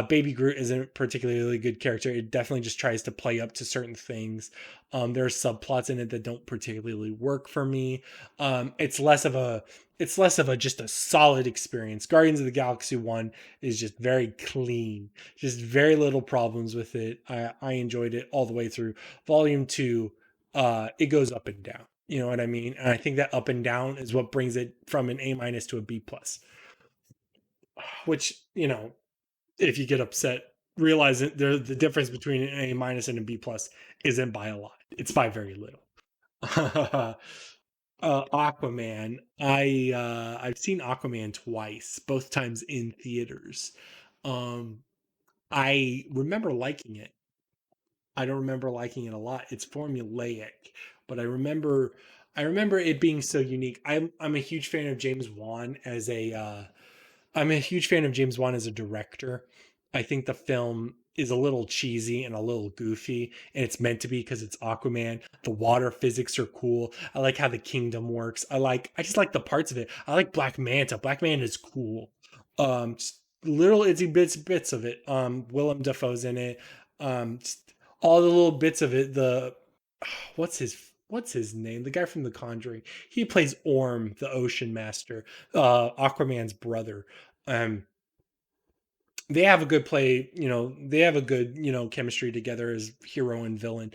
Baby Groot isn't a particularly good character. It definitely just tries to play up to certain things. There are subplots in it that don't particularly work for me. It's less of a just a solid experience. Guardians of the Galaxy 1 is just very clean. Just very little problems with it. I enjoyed it all the way through. Volume 2, it goes up and down. You know what I mean? And I think that up and down is what brings it from an A minus to a B plus. Which, if you get upset, realize that the difference between an A minus and a B plus isn't by a lot. It's by very little. Aquaman. I've seen Aquaman twice, both times in theaters. Um, I remember liking it. I don't remember liking it a lot. It's formulaic, but I remember it being so unique. I'm a huge fan of James Wan as a I'm a huge fan of James Wan as a director. I think the film is a little cheesy and a little goofy, and it's meant to be because it's Aquaman. The water physics are cool. I like how the kingdom works. I just like the parts of it. I like Black Manta. Black Manta is cool. Just little itsy bits of it. Willem Dafoe's in it. Just all the little bits of it. What's his name? The guy from The Conjuring. He plays Orm, the Ocean Master, Aquaman's brother. Um, they have a good play, they have a good, chemistry together as hero and villain.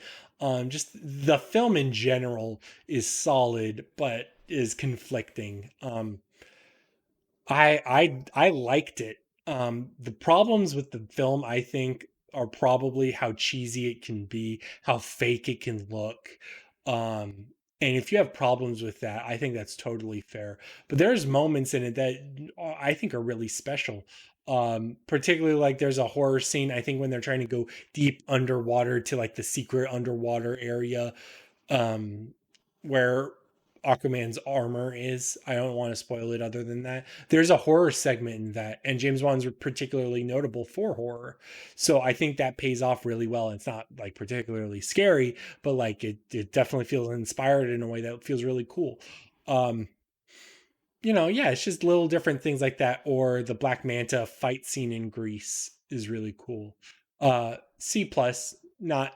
Just the film in general is solid, but is conflicting. I liked it. The problems with the film, I think, are probably how cheesy it can be, how fake it can look. Um, and if you have problems with that, I think that's totally fair. But there's moments in it that I think are really special. Particularly like there's a horror scene, I think, when they're trying to go deep underwater to like the secret underwater area, um, where Aquaman's armor is. I don't want to spoil it other than that. There's a horror segment in that, and James Wan's particularly notable for horror. So I think that pays off really well. It's not like particularly scary, but like it definitely feels inspired in a way that feels really cool. Um, yeah, it's just little different things like that. Or the Black Manta fight scene in Greece is really cool. C plus, not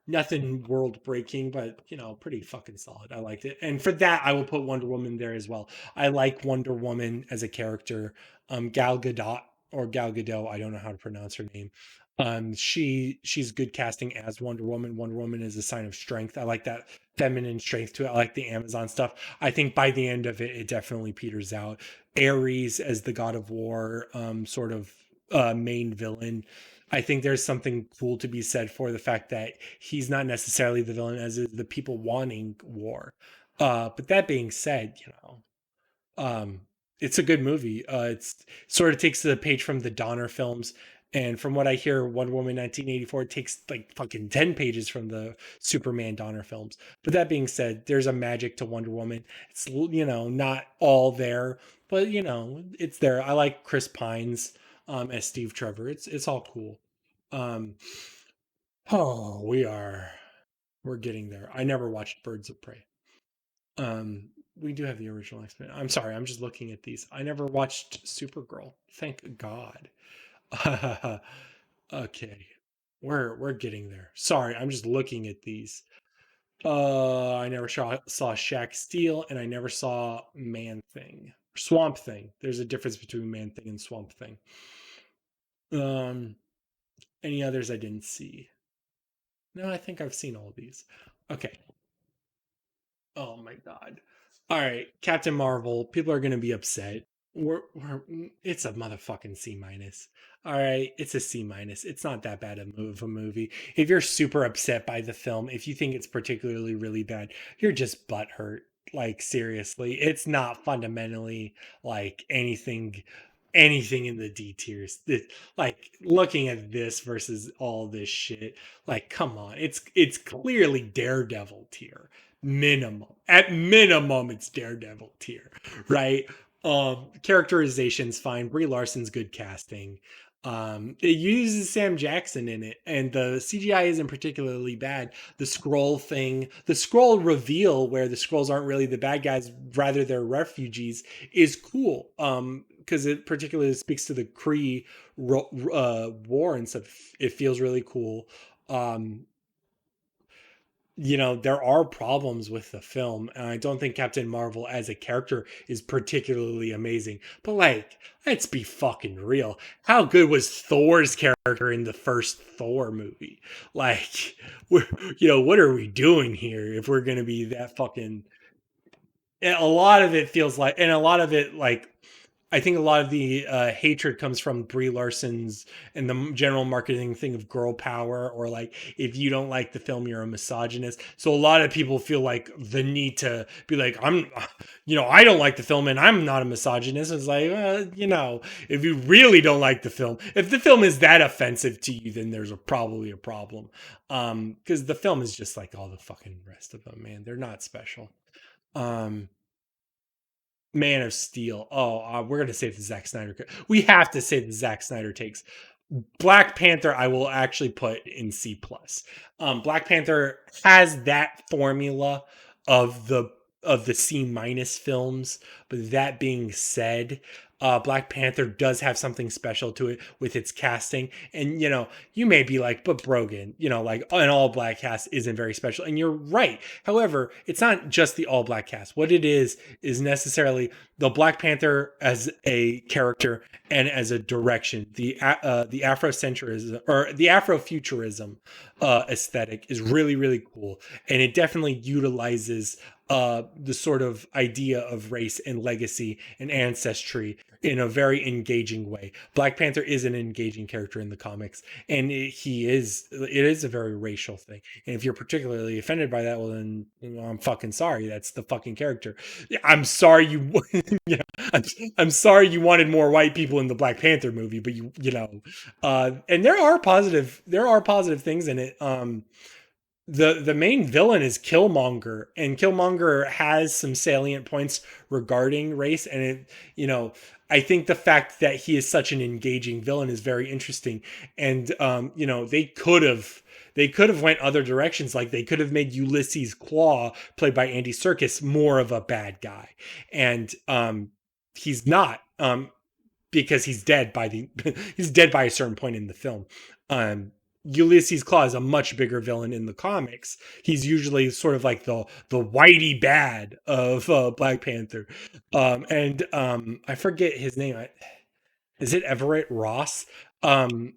nothing world breaking, but pretty fucking solid. I liked it, and for that, I will put Wonder Woman there as well. I like Wonder Woman as a character. Gal Gadot or Gal Gadot, I don't know how to pronounce her name. She's good casting as Wonder Woman. Wonder Woman is a sign of strength. I like that feminine strength to it. I like the Amazon stuff. I think by the end of it, it definitely peters out. Ares as the god of war, sort of main villain. I think there's something cool to be said for the fact that he's not necessarily the villain, as is the people wanting war. But that being said, um, it's a good movie. It's sort of takes the page from the Donner films. And from what I hear, Wonder Woman 1984 takes like fucking 10 pages from the Superman Donner films. But that being said, there's a magic to Wonder Woman. It's, not all there, but, it's there. I like Chris Pines as Steve Trevor. It's all cool. Um, oh, we're getting there. I never watched Birds of Prey. We do have the original X-Men. I'm sorry, I'm just looking at these. I never watched Supergirl. Thank God. Okay. We're getting there. Sorry, I'm just looking at these. I never saw Shaq Steel, and I never saw Man Thing. Swamp Thing. There's a difference between Man Thing and Swamp Thing. Um, any others I didn't see? No, I think I've seen all of these. Okay. Oh my god. All right, Captain Marvel. People are gonna be upset. It's a motherfucking C minus. All right, it's a C minus. It's not that bad of a movie. If you're super upset by the film, if you think it's particularly really bad, you're just butthurt. Like seriously, it's not fundamentally like anything in the D tiers. Like looking at this versus all this shit, like come on, it's clearly Daredevil tier minimum. At minimum, it's Daredevil tier, right? Characterization's fine. Brie Larson's good casting. It uses Sam Jackson in it, and the CGI isn't particularly bad. The scroll thing, the scroll reveal where the scrolls aren't really the bad guys, rather they're refugees, is cool. because it particularly speaks to the Kree war and stuff. It feels really cool. Um, there are problems with the film, and I don't think Captain Marvel as a character is particularly amazing. But like, let's be fucking real. How good was Thor's character in the first Thor movie? Like, what are we doing here if we're gonna be that fucking? And a lot of it feels like, and a lot of it like I think a lot of the hatred comes from Brie Larson's and the general marketing thing of girl power, or like if you don't like the film, you're a misogynist. So a lot of people feel like the need to be like, I don't like the film and I'm not a misogynist. It's like, if you really don't like the film, if the film is that offensive to you, then there's probably a problem. Because the film is just like all the fucking rest of them, man. They're not special. Um, Man of Steel. Oh, we're gonna save the Zack Snyder. We have to save the Zack Snyder takes. Black Panther, I will actually put in C plus. Black Panther has that formula of the C minus films, but that being said, Black Panther does have something special to it with its casting. And you may be like, but Brogan, like an all black cast isn't very special, and you're right. However, it's not just the all black cast. What it is necessarily the Black Panther as a character and as a direction. The Afrocentrism or the Afrofuturism aesthetic is really really cool, and it definitely utilizes the sort of idea of race and legacy and ancestry in a very engaging way. Black Panther is an engaging character in the comics, and it is a very racial thing. And if you're particularly offended by that, well, then I'm fucking sorry. That's the fucking character. I'm sorry you, I'm sorry you wanted more white people in the Black Panther movie, but and there are positive things in it. The main villain is Killmonger, and Killmonger has some salient points regarding race, and I think the fact that he is such an engaging villain is very interesting. And they could have went other directions. Like they could have made Ulysses Claw, played by Andy Serkis, more of a bad guy, and he's not. Because he's dead by the he's dead by a certain point in the film. Um, Ulysses Claw is a much bigger villain in the comics. He's usually sort of like the whitey bad of Black Panther, and I forget his name. Is it Everett Ross? Um,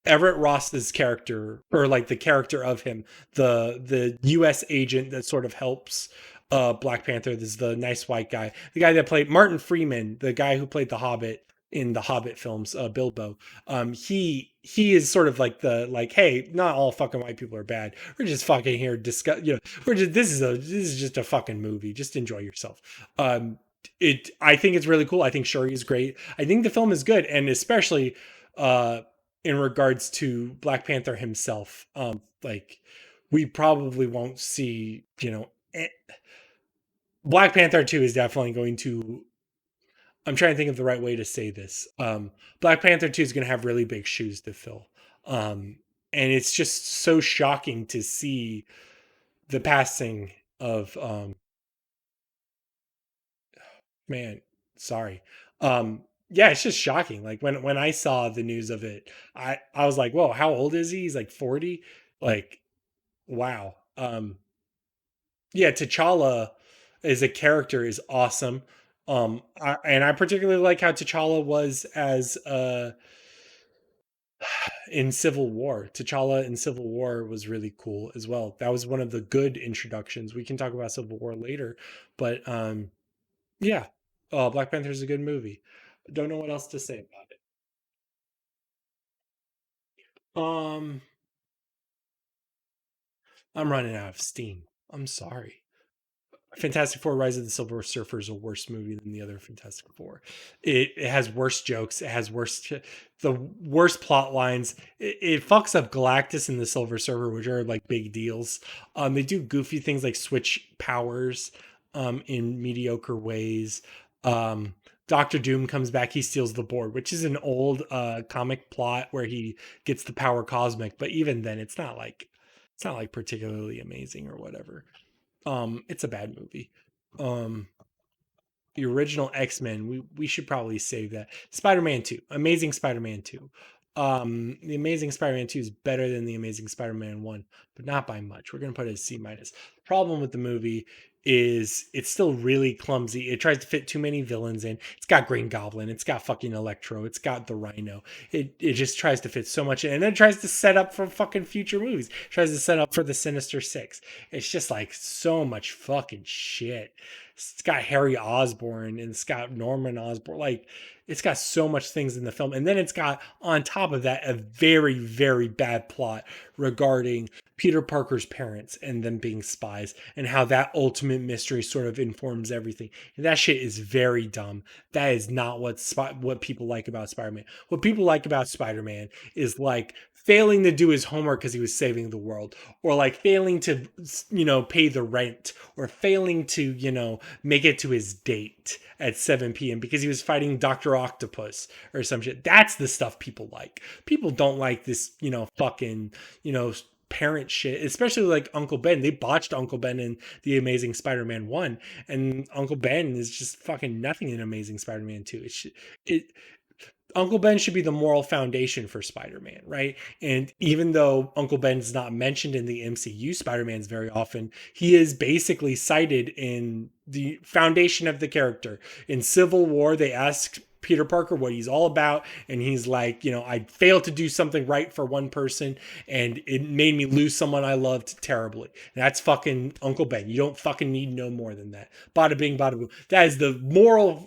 Everett Ross's character, or like the character of him, the U.S. agent that sort of helps Black Panther. This is the nice white guy, the guy that played Martin Freeman, the guy who played the Hobbit in the Hobbit films, Bilbo. He is sort of like hey, not all fucking white people are bad. We're just fucking here discuss. This is just a fucking movie. Just enjoy yourself. I think it's really cool. I think Shuri is great. I think the film is good, and especially uh in regards to Black Panther himself. Like we probably won't see, Black Panther 2 is definitely going to, I'm trying to think of the right way to say this. Black Panther 2 is going to have really big shoes to fill. And it's just so shocking to see the passing of man, sorry. Yeah, it's just shocking. Like when I saw the news of it, I was like, "Whoa, how old is he?" He's like 40. Like, wow. Yeah, T'Challa as a character is awesome. And I particularly like how T'Challa was as in Civil War. T'Challa in Civil War was really cool as well. That was one of the good introductions. We can talk about Civil War later, but yeah, Black Panther is a good movie. Don't know what else to say about it. Um, I'm running out of steam. I'm sorry. Fantastic Four: Rise of the Silver Surfer is a worse movie than the other Fantastic Four. It has worse jokes. It has the worst plot lines. It fucks up Galactus and the Silver Surfer, which are like big deals. They do goofy things like switch powers in mediocre ways. Doctor Doom comes back. He steals the board, which is an old comic plot where he gets the power cosmic. But even then, it's not like particularly amazing or whatever. It's a bad movie. Um, the original X-Men, we should probably save that. Spider-Man 2, Amazing Spider-Man 2. The Amazing Spider-Man 2 is better than the Amazing Spider-Man 1, but not by much. We're going to put it as C minus. The problem with the movie is it's still really clumsy. It tries to fit too many villains in. It's got Green Goblin, it's got fucking Electro, it's got the Rhino. It just tries to fit so much in, and then it tries to set up for fucking future movies. It tries to set up for the Sinister Six. It's just like so much fucking shit. It's got Harry Osborn and it's got Norman Osborn. Like, it's got so much things in the film. And then it's got, on top of that, a very, very bad plot regarding Peter Parker's parents and them being spies and how that ultimate mystery sort of informs everything. And that shit is very dumb. That is not what people like about Spider-Man. What people like about Spider-Man is like failing to do his homework because he was saving the world, or like failing to, pay the rent, or failing to, make it to his date at 7 p.m. because he was fighting Dr. Octopus or some shit. That's the stuff people like. People don't like this, fucking, parent shit, especially like Uncle Ben. They botched Uncle Ben in the Amazing Spider-Man 1, and Uncle Ben is just fucking nothing in Amazing Spider-Man 2. It Uncle Ben should be the moral foundation for Spider-Man, right? And even though Uncle Ben's not mentioned in the MCU Spider-Man's very often, he is basically cited in the foundation of the character. In Civil War, they ask Peter Parker what he's all about, and he's like, I failed to do something right for one person, and it made me lose someone I loved terribly. And that's fucking Uncle Ben. You don't fucking need no more than that. Bada bing, bada boom. That is the moral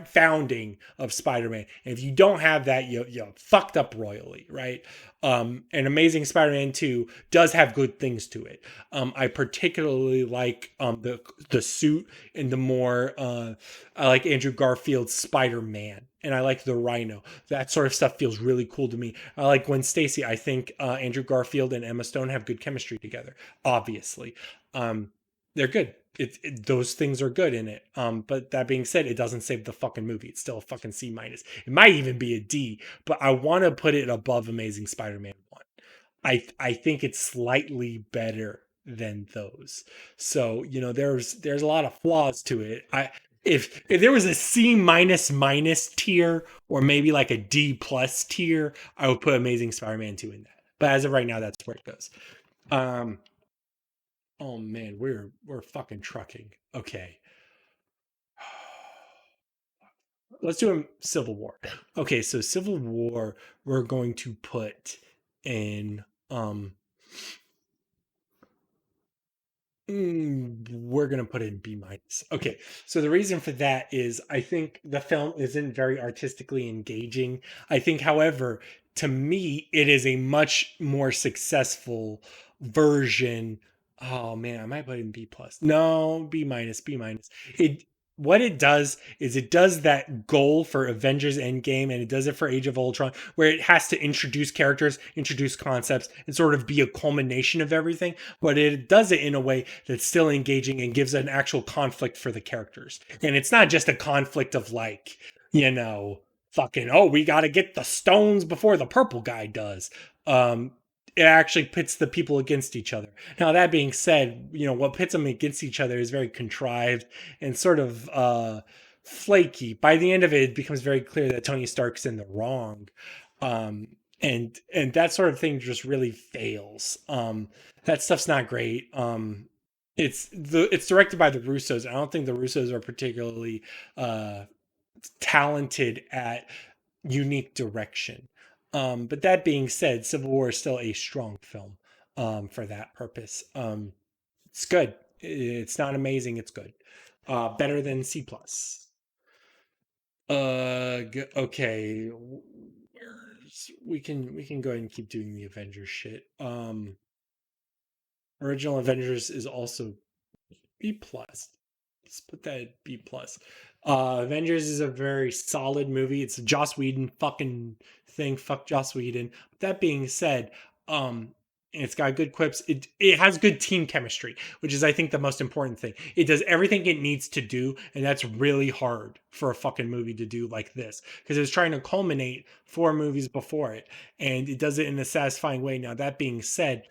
founding of Spider-Man. And if you don't have that, you fucked up royally, right? And Amazing Spider-Man 2 does have good things to it. I particularly like the suit and the more I like Andrew Garfield's Spider-Man, and I like the Rhino. That sort of stuff feels really cool to me. I like Gwen Stacy. I think Andrew Garfield and Emma Stone have good chemistry together. Obviously, they're good. Those things are good in it. But that being said, it doesn't save the fucking movie. It's still a fucking C minus. It might even be a D, but I want to put it above Amazing Spider-Man 1. I think it's slightly better than those. So, there's a lot of flaws to it. If there was a C minus minus tier, or maybe like a D plus tier, I would put Amazing Spider-Man 2 in that. But as of right now, that's where it goes. Oh man, we're fucking trucking. Okay. Let's do a Civil War. Okay, so Civil War, we're going to put in we're going to put it in B minus. Okay, so the reason for that is I think the film isn't very artistically engaging. I think, however, to me, it is a much more successful version. Oh man, I might put it in B plus. No, B minus, B minus. It What it does is it does that goal for Avengers End Game, and it does it for Age of Ultron, where it has to introduce characters, introduce concepts, and sort of be a culmination of everything. But it does it in a way that's still engaging and gives an actual conflict for the characters. And it's not just a conflict of like, fucking, oh, we got to get the stones before the purple guy does. It actually pits the people against each other. Now, that being said, what pits them against each other is very contrived and sort of flaky. By the end of it, it becomes very clear that Tony Stark's in the wrong. And that sort of thing just really fails. That stuff's not great. It's directed by the Russos. I don't think the Russos are particularly talented at unique direction. But that being said, Civil War is still a strong film for that purpose. It's good. It's not amazing. It's good. Better than C plus. Okay. We can go ahead and keep doing the Avengers shit. Original Avengers is also B plus. Let's put that at B plus. Avengers is a very solid movie. It's a Joss Whedon fucking thing. Fuck Joss Whedon. But that being said, it's got good quips. It has good team chemistry, which is I think the most important thing. It does everything it needs to do, and that's really hard for a fucking movie to do like this because it was trying to culminate 4 movies before it, and it does it in a satisfying way. Now that being said,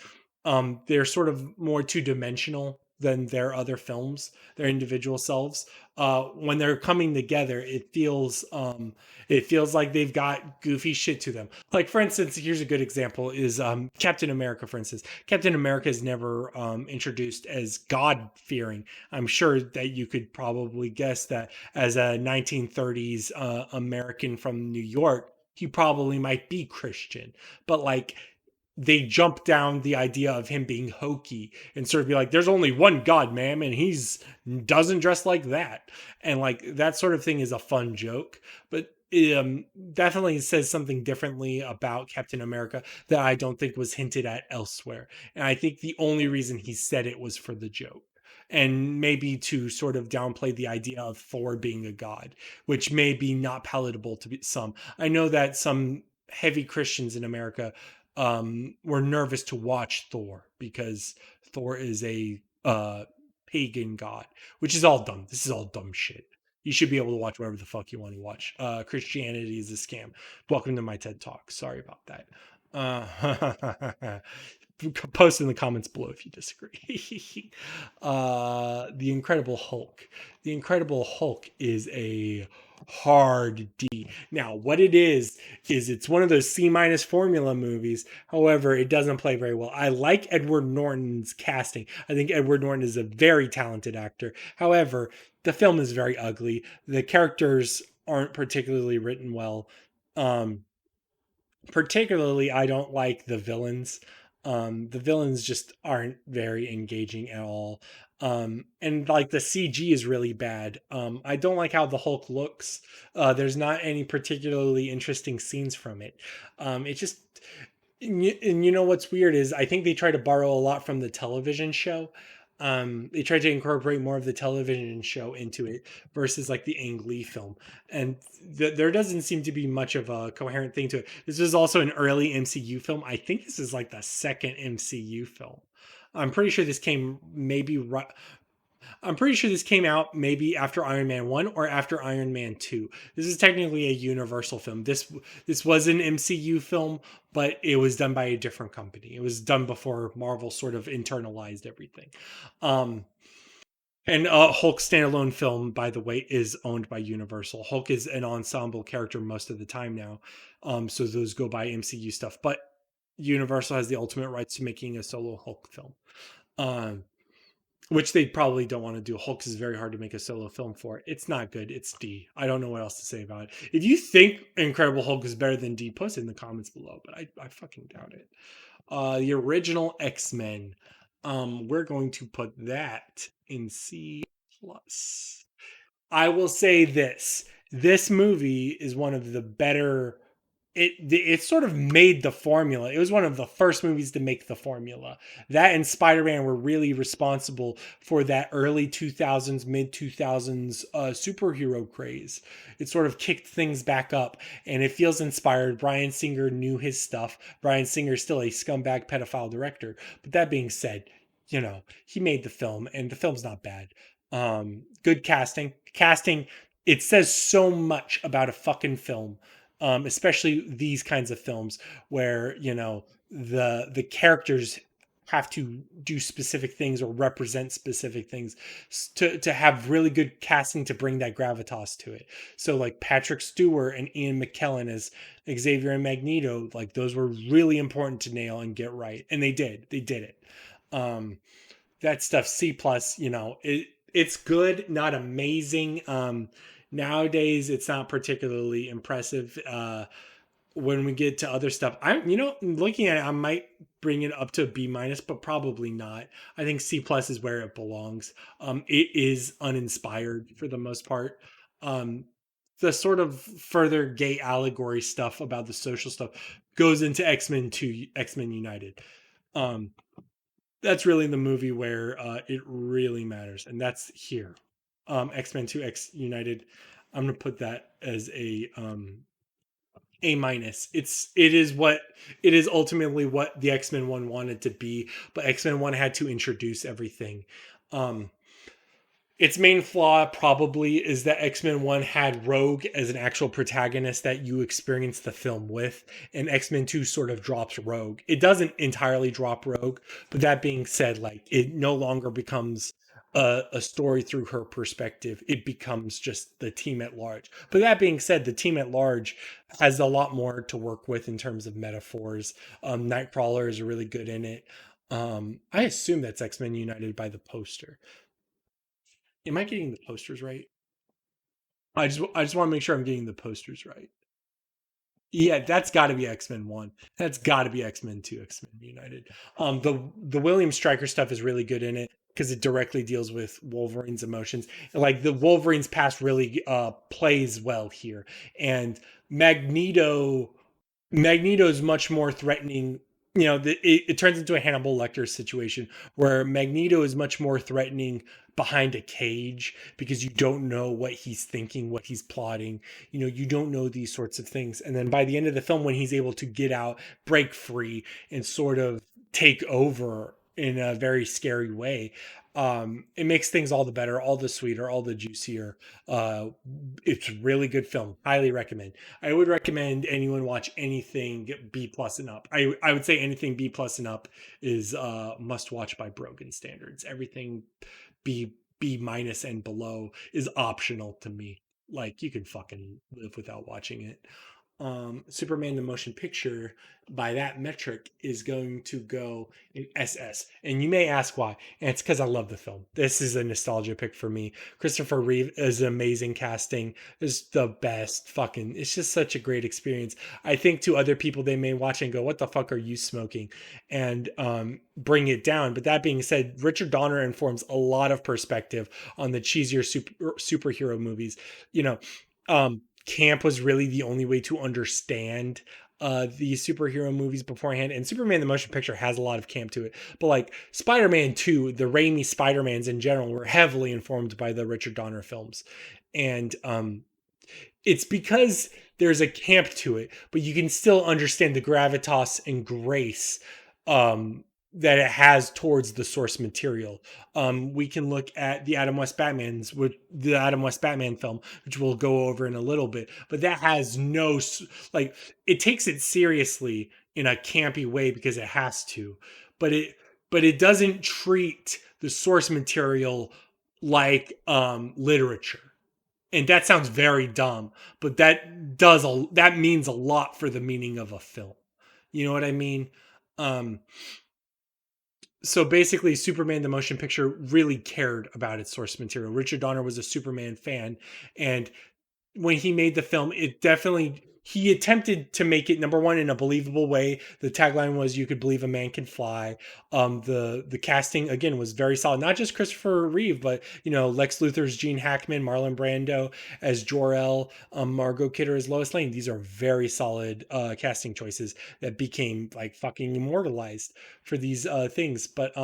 they're sort of more two-dimensional than their other films, their individual selves. When they're coming together, it feels like they've got goofy shit to them. Like, for instance, here's a good example: is Captain America. For instance, Captain America is never introduced as God fearing. I'm sure that you could probably guess that as a 1930s American from New York, he probably might be Christian, but like they jump down the idea of him being hokey and sort of be like, there's only one God, ma'am, and he's doesn't dress like that. And like that sort of thing is a fun joke, but definitely says something differently about Captain America that I don't think was hinted at elsewhere. And I think the only reason he said it was for the joke. And maybe to sort of downplay the idea of Thor being a god, which may be not palatable to some. I know that some heavy Christians in America were nervous to watch Thor because Thor is a pagan god, which is all dumb. This is all dumb shit. You should be able to watch whatever the fuck you want to watch. Christianity is a scam. Welcome to my TED Talk. Sorry about that. Post in the comments below if you disagree. The Incredible Hulk. The Incredible Hulk is a hard D. Now, what it is it's one of those C minus formula movies. However, it doesn't play very well. I like Edward Norton's casting. I think Edward Norton is a very talented actor. However, the film is very ugly. The characters aren't particularly written well. Um, Particularly, I don't like the villains. The villains just aren't very engaging at all. And like the CG is really bad. I don't like how the Hulk looks. There's not any particularly interesting scenes from it. It just and you know what's weird is I think they try to borrow a lot from the television show. They try to incorporate more of the television show into it versus like the Ang Lee film, and there doesn't seem to be much of a coherent thing to it. This is also an early MCU film. I think this is like the second MCU film. I'm pretty sure this came maybe right. I'm pretty sure this came out maybe after Iron Man 1 or after Iron Man 2. This is technically a Universal film. This was an MCU film, but it was done by a different company. It was done before Marvel sort of internalized everything. Um and Hulk standalone film, by the way, is owned by Universal. Hulk is an ensemble character most of the time now. So those go by MCU stuff, but Universal has the ultimate rights to making a solo Hulk film. Um which they probably don't want to do. Hulk is very hard to make a solo film for. It's not good. It's D. I don't know what else to say about it. If you think Incredible Hulk is better than D, post it in the comments below. But I fucking doubt it. The original X-Men. We're going to put that in C plus. I will say this. This movie is one of the better it sort of made the formula. It was one of the first movies to make the formula. That and Spider-Man were really responsible for that early 2000s, mid 2000s superhero craze. It sort of kicked things back up and it feels inspired. Bryan Singer knew his stuff. Bryan Singer is still a scumbag pedophile director. But that being said, he made the film and the film's not bad. Good casting. Casting, it says so much about a fucking film, especially these kinds of films where the characters have to do specific things or represent specific things to have really good casting to bring that gravitas to it. So like Patrick Stewart and Ian McKellen as Xavier and Magneto, like those were really important to nail and get right, and they did it. That stuff C plus, it's good, not amazing. Nowadays it's not particularly impressive. When we get to other stuff, looking at it, I might bring it up to a B minus, but probably not. I think C plus is where it belongs. It is uninspired for the most part. The sort of further gay allegory stuff about the social stuff goes into X-Men 2, X-Men United. That's really the movie where it really matters, and that's here. X-Men 2 X United. I'm gonna put that as a minus. It is ultimately what the X-Men 1 wanted to be, but X-Men 1 had to introduce everything. Um Its main flaw probably is that X-Men 1 had Rogue as an actual protagonist that you experience the film with, and X-Men 2 sort of drops Rogue. It doesn't entirely drop Rogue, but that being said, like it no longer becomes a story through her perspective. It becomes just the team at large. But that being said, the team at large has a lot more to work with in terms of metaphors. Nightcrawler is really good in it. I assume that's X-Men United by the poster. Am I getting the posters right? I just want to make sure I'm getting the posters right. Yeah, that's got to be X Men One. That's got to be X Men Two, X Men United. The William Stryker stuff is really good in it because it directly deals with Wolverine's emotions. Like the Wolverine's past really plays well here, and Magneto Magneto is much more threatening. It turns into a Hannibal Lecter situation where Magneto is much more threatening behind a cage because you don't know what he's thinking, what he's plotting. You don't know these sorts of things. And then by the end of the film, when he's able to get out, break free, and sort of take over in a very scary way, it makes things all the better, all the sweeter, all the juicier. Uh, it's a really good film. Highly recommend. I would recommend anyone watch anything B plus and up. I would say anything B plus and up is must watch by Brogan standards. Everything B minus and below is optional to me. Like you can fucking live without watching it. Superman the motion picture by that metric is going to go in SS. And you may ask why. And it's because I love the film. This is a nostalgia pick for me. Christopher Reeve is amazing casting. Is the best fucking. It's just such a great experience. I think to other people they may watch and go, "What the fuck are you smoking?" and bring it down. But that being said, Richard Donner informs a lot of perspective on the cheesier superhero movies. You know, camp was really the only way to understand these superhero movies beforehand. And Superman the motion picture has a lot of camp to it. But like Spider-Man 2, the Raimi Spider-Mans in general were heavily informed by the Richard Donner films. And it's because there's a camp to it, but you can still understand the gravitas and grace that it has towards the source material. We can look at the Adam West Batman's with the Adam West Batman film, which we'll go over in a little bit, but that has no like it takes it seriously in a campy way because it has to, but it doesn't treat the source material like literature, and that sounds very dumb, but that means a lot for the meaning of a film. You know what I mean? um so basically Superman the motion picture really cared about its source material. Richard Donner was a Superman fan, and when he made the film, it definitely he attempted to make it number one in a believable way. The tagline was "You could believe a man can fly." The casting again was very solid. Not just Christopher Reeve, but Lex Luthor's Gene Hackman, Marlon Brando as Jor El, Margot Kidder as Lois Lane. These are very solid casting choices that became like fucking immortalized for these things. But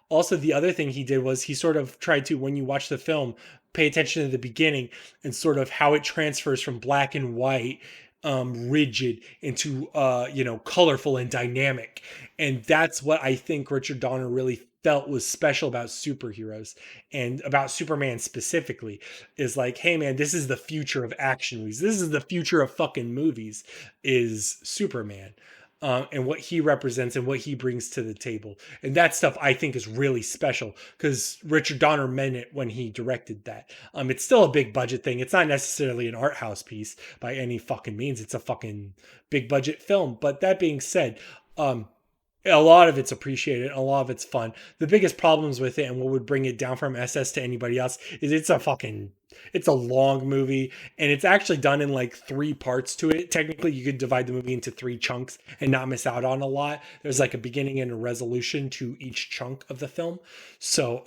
also the other thing he did was he sort of tried to, when you watch the film, pay attention to the beginning and sort of how it transfers from black and white, rigid, into colorful and dynamic. And that's what I think Richard Donner really felt was special about superheroes and about Superman specifically, is like, hey man, this is the future of action movies, this is the future of fucking movies, is Superman, and what he represents and what he brings to the table. And that stuff I think is really special because Richard Donner meant it when he directed that. It's still a big budget thing. It's not necessarily an art house piece by any fucking means. It's a fucking big budget film. But that being said, a lot of it's appreciated, a lot of it's fun. The biggest problems with it and what would bring it down from SS to anybody else is it's a long movie, and it's actually done in like three parts to it. Technically you could divide the movie into three chunks and not miss out on a lot. There's like a beginning and a resolution to each chunk of the film. So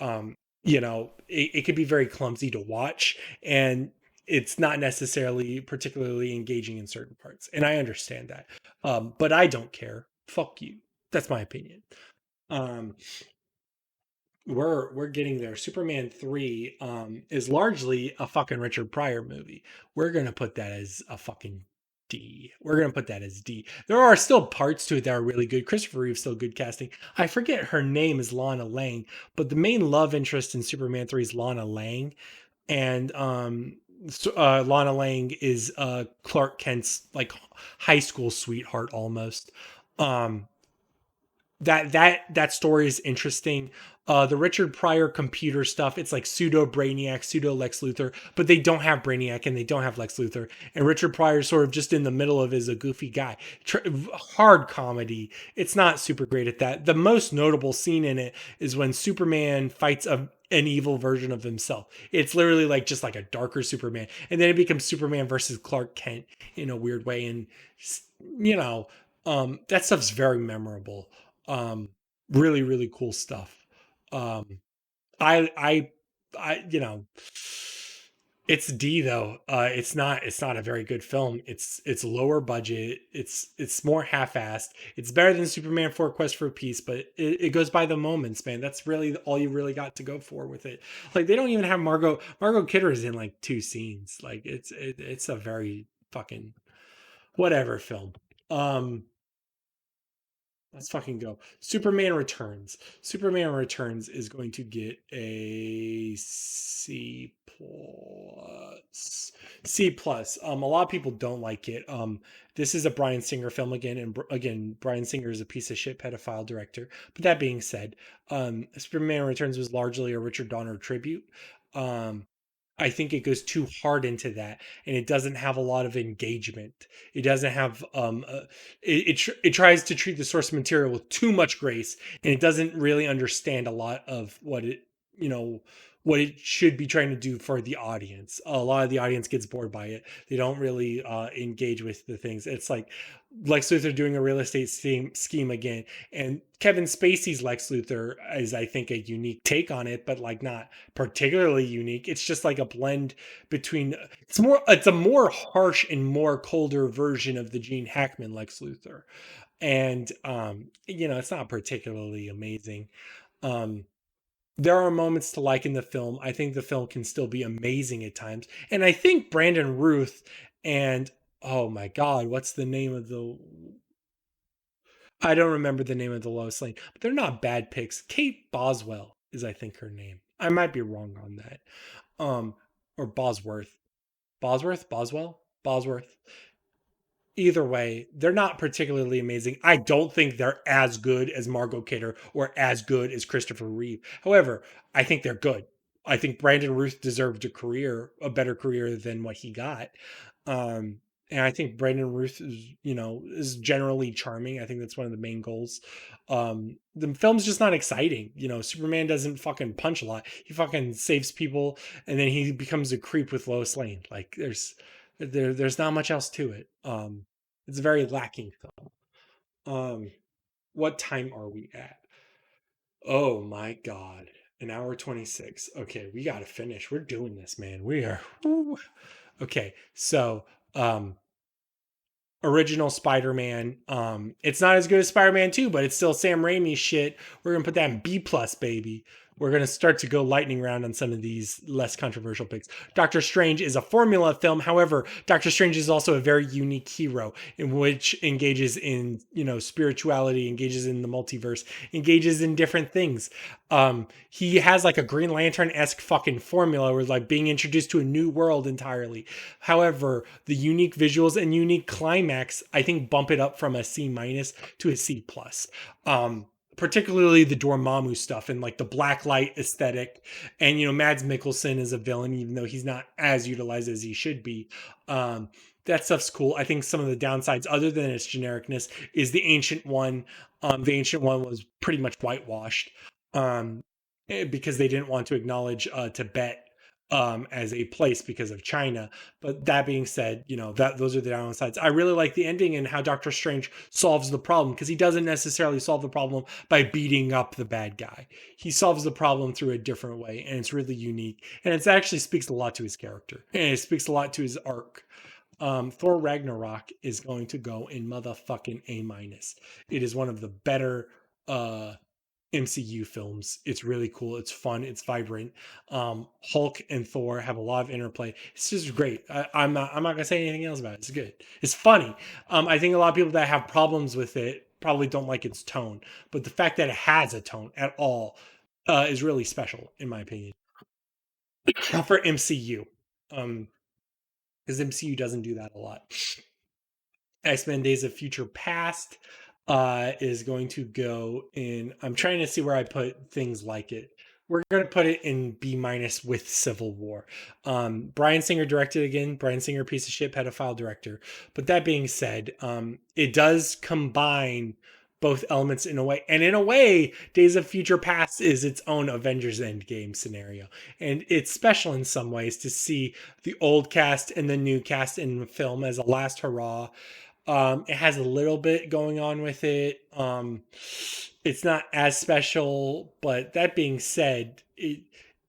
it could be very clumsy to watch, and it's not necessarily particularly engaging in certain parts, and I understand that. But I don't care. Fuck you. That's my opinion. Um, we're getting there. Superman 3 is largely a fucking Richard Pryor movie. We're gonna put that as a fucking D. We're gonna put that as D. There are still parts to it that are really good. Christopher Reeve's still good casting. I forget her name is Lana Lang, but the main love interest in Superman 3 is Lana Lang, and Lana Lang is Clark Kent's like high school sweetheart almost. Um, that story is interesting. The Richard Pryor computer stuff, it's like pseudo Brainiac, pseudo Lex Luthor, but they don't have Brainiac and they don't have Lex Luthor. And Richard Pryor's sort of just in the middle of is a goofy guy. Hard comedy. It's not super great at that. The most notable scene in it is when Superman fights an evil version of himself. It's literally like just like a darker Superman. And then it becomes Superman versus Clark Kent in a weird way. And, you know, that stuff's very memorable. Um, really, really cool stuff. Um, I, I, you know, it's D though. It's not a very good film. It's lower budget. It's more half-assed. It's better than Superman 4 Quest for Peace, but it goes by the moments, man. That's really all you really got to go for with it. Like they don't even have Margot Kidder is in like two scenes. Like it's a very fucking whatever film. Um Let's fucking go. Superman Returns. Superman Returns is going to get a C plus. C plus. A lot of people don't like it. This is a Bryan Singer film again, and again, Bryan Singer is a piece of shit pedophile director. But that being said, Superman Returns was largely a Richard Donner tribute. Um, I think it goes too hard into that, and it doesn't have a lot of engagement. It doesn't have it tries to treat the source material with too much grace, and it doesn't really understand a lot of what it you know what it should be trying to do for the audience. A lot of the audience gets bored by it. They don't really engage with the things. It's like Lex Luthor doing a real estate scheme again, and Kevin Spacey's Lex Luthor is, I think, a unique take on it, but like not particularly unique. It's just like a blend between it's a more harsh and more colder version of the Gene Hackman Lex Luthor. And it's not particularly amazing. Um there are moments to like in the film. I think the film can still be amazing at times. And I think Brandon Ruth and oh my god, what's the name of the I don't remember the name of the Lois Lane, but they're not bad picks. Kate Boswell is, I think, her name. I might be wrong on that. Or Bosworth. Bosworth. Either way, they're not particularly amazing. I don't think they're as good as Margot Kidder or as good as Christopher Reeve. However, I think they're good. I think Brandon Ruth deserved a better career than what he got. Um, and I think Brandon Ruth is generally charming. I think that's one of the main goals. The film's just not exciting. Superman doesn't fucking punch a lot. He fucking saves people, and then he becomes a creep with Lois Lane. Like there's not much else to it. It's a very lacking film. What time are we at? Oh my god, an hour 26. Okay, we gotta finish. We're doing this, man. We are. Woo. Okay, so original Spider-Man. It's not as good as Spider-Man 2, but it's still Sam Raimi shit. We're gonna put that in B plus, baby. We're gonna start to go lightning round on some of these less controversial picks. Doctor Strange is a formula film. However, Doctor Strange is also a very unique hero in which engages in spirituality, engages in the multiverse, engages in different things. He has like a Green Lantern-esque fucking formula where like being introduced to a new world entirely. However, the unique visuals and unique climax, I think, bump it up from a C minus to a C plus. Particularly the Dormammu stuff and like the black light aesthetic, and Mads Mikkelsen is a villain, even though he's not as utilized as he should be. That stuff's cool. I think some of the downsides, other than its genericness, is the Ancient One. The Ancient One was pretty much whitewashed because they didn't want to acknowledge Tibet as a place because of China. But that being said, that those are the downsides. I really like the ending and how Doctor Strange solves the problem, because he doesn't necessarily solve the problem by beating up the bad guy. He solves the problem through a different way, and it's really unique. And it actually speaks a lot to his character, and it speaks a lot to his arc. Thor Ragnarok is going to go in motherfucking A minus. It is one of the better MCU films. It's really cool. It's fun. It's vibrant. Hulk and Thor have a lot of interplay. It's just great. I'm not gonna say anything else about it. It's good. It's funny. I think a lot of people that have problems with it probably don't like its tone, but the fact that it has a tone at all is really special, in my opinion, for MCU. Um, because MCU doesn't do that a lot. X-Men Days of Future Past is going to go in. I'm trying to see where I put things like it. We're going to put it in B minus with Civil War. Bryan Singer directed again. Bryan Singer, piece of shit, pedophile director. But that being said, it does combine both elements in a way. And in a way, Days of Future Past is its own Avengers End Game scenario. And it's special in some ways to see the old cast and the new cast in the film as a last hurrah. It has a little bit going on with it. It's not as special, but that being said,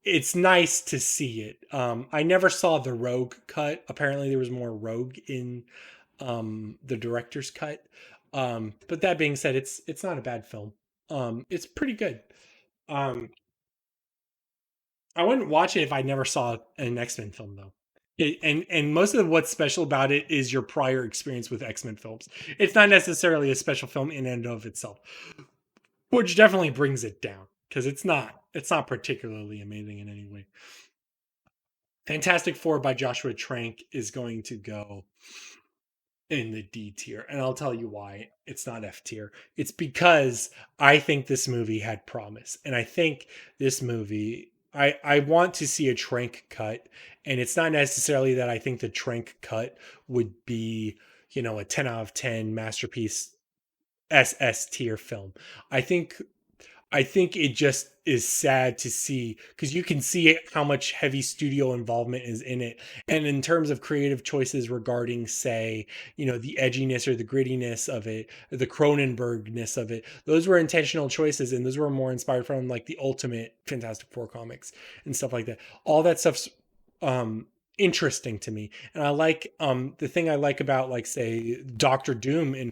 it's nice to see it. I never saw the Rogue cut. Apparently, there was more Rogue in the director's cut. But that being said, it's not a bad film. It's pretty good. Um, I wouldn't watch it if I never saw an X-Men film though. And most of what's special about it is your prior experience with X-Men films. It's not necessarily a special film in and of itself, which definitely brings it down because it's not particularly amazing in any way. Fantastic Four by Joshua Trank is going to go in the D tier. And I'll tell you why it's not F tier. It's because I think this movie had promise. And I think this movie, I want to see a Trank cut. And it's not necessarily that I think the Trank cut would be, a 10 out of 10 masterpiece SS tier film. I think I think it just is sad to see because you can see it, how much heavy studio involvement is in it. And in terms of creative choices regarding, say, the edginess or the grittiness of it, or the Cronenbergness of it, those were intentional choices. And those were more inspired from like the ultimate Fantastic Four comics and stuff like that. All that stuff's um, interesting to me. And I like the thing I like about, like, say, Doctor Doom in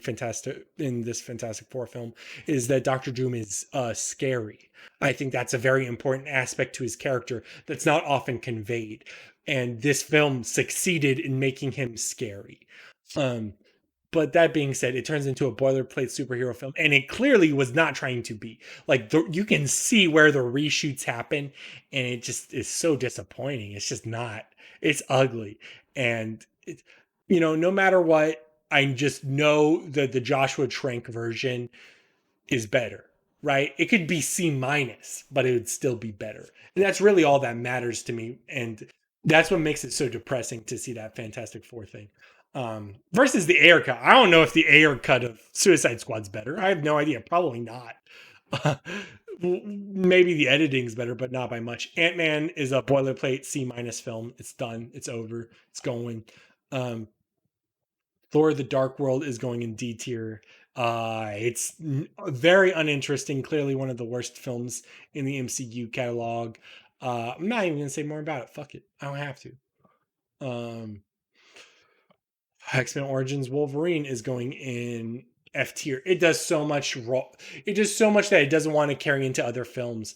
this Fantastic Four film is that Doctor Doom is scary. I think that's a very important aspect to his character that's not often conveyed. And this film succeeded in making him scary. Um, but that being said, it turns into a boilerplate superhero film, and it clearly was not trying to be. Like, you can see where the reshoots happen, and it just is so disappointing. It's just not. It's ugly, and no matter what, I just know that the Joshua Trank version is better, right? It could be C minus, but it would still be better. And that's really all that matters to me. And that's what makes it so depressing to see that Fantastic Four thing. Versus the Ayer cut. I don't know if the Ayer cut of Suicide Squad's better. I have no idea. Probably not. Maybe the editing's better, but not by much. Ant-Man is a boilerplate C minus film. It's done. It's over. It's going. Um, Thor: The Dark World is going in D tier. It's very uninteresting. Clearly, one of the worst films in the MCU catalog. I'm not even gonna say more about it. Fuck it. I don't have to. Um, X-Men Origins Wolverine is going in F tier. It does so much it does so much that it doesn't want to carry into other films.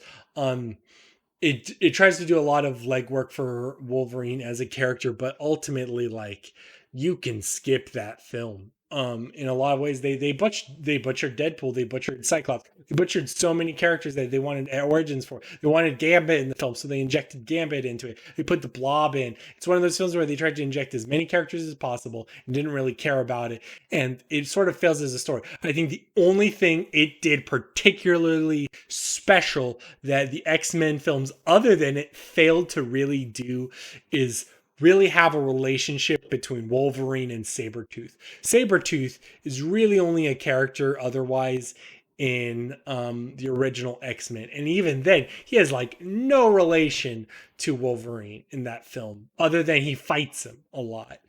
It tries to do a lot of legwork for Wolverine as a character, but ultimately, like, you can skip that film. In a lot of ways, they butchered Deadpool, they butchered Cyclops, they butchered so many characters that they wanted origins for. They wanted Gambit in the film, so they injected Gambit into it. They put the Blob in. It's one of those films where they tried to inject as many characters as possible and didn't really care about it, and it sort of fails as a story. I think the only thing it did particularly special that the X-Men films, other than it, failed to really do is really have a relationship between Wolverine and Sabretooth. Sabretooth is really only a character otherwise in the original X-Men. And even then, he has like no relation to Wolverine in that film, other than he fights him a lot.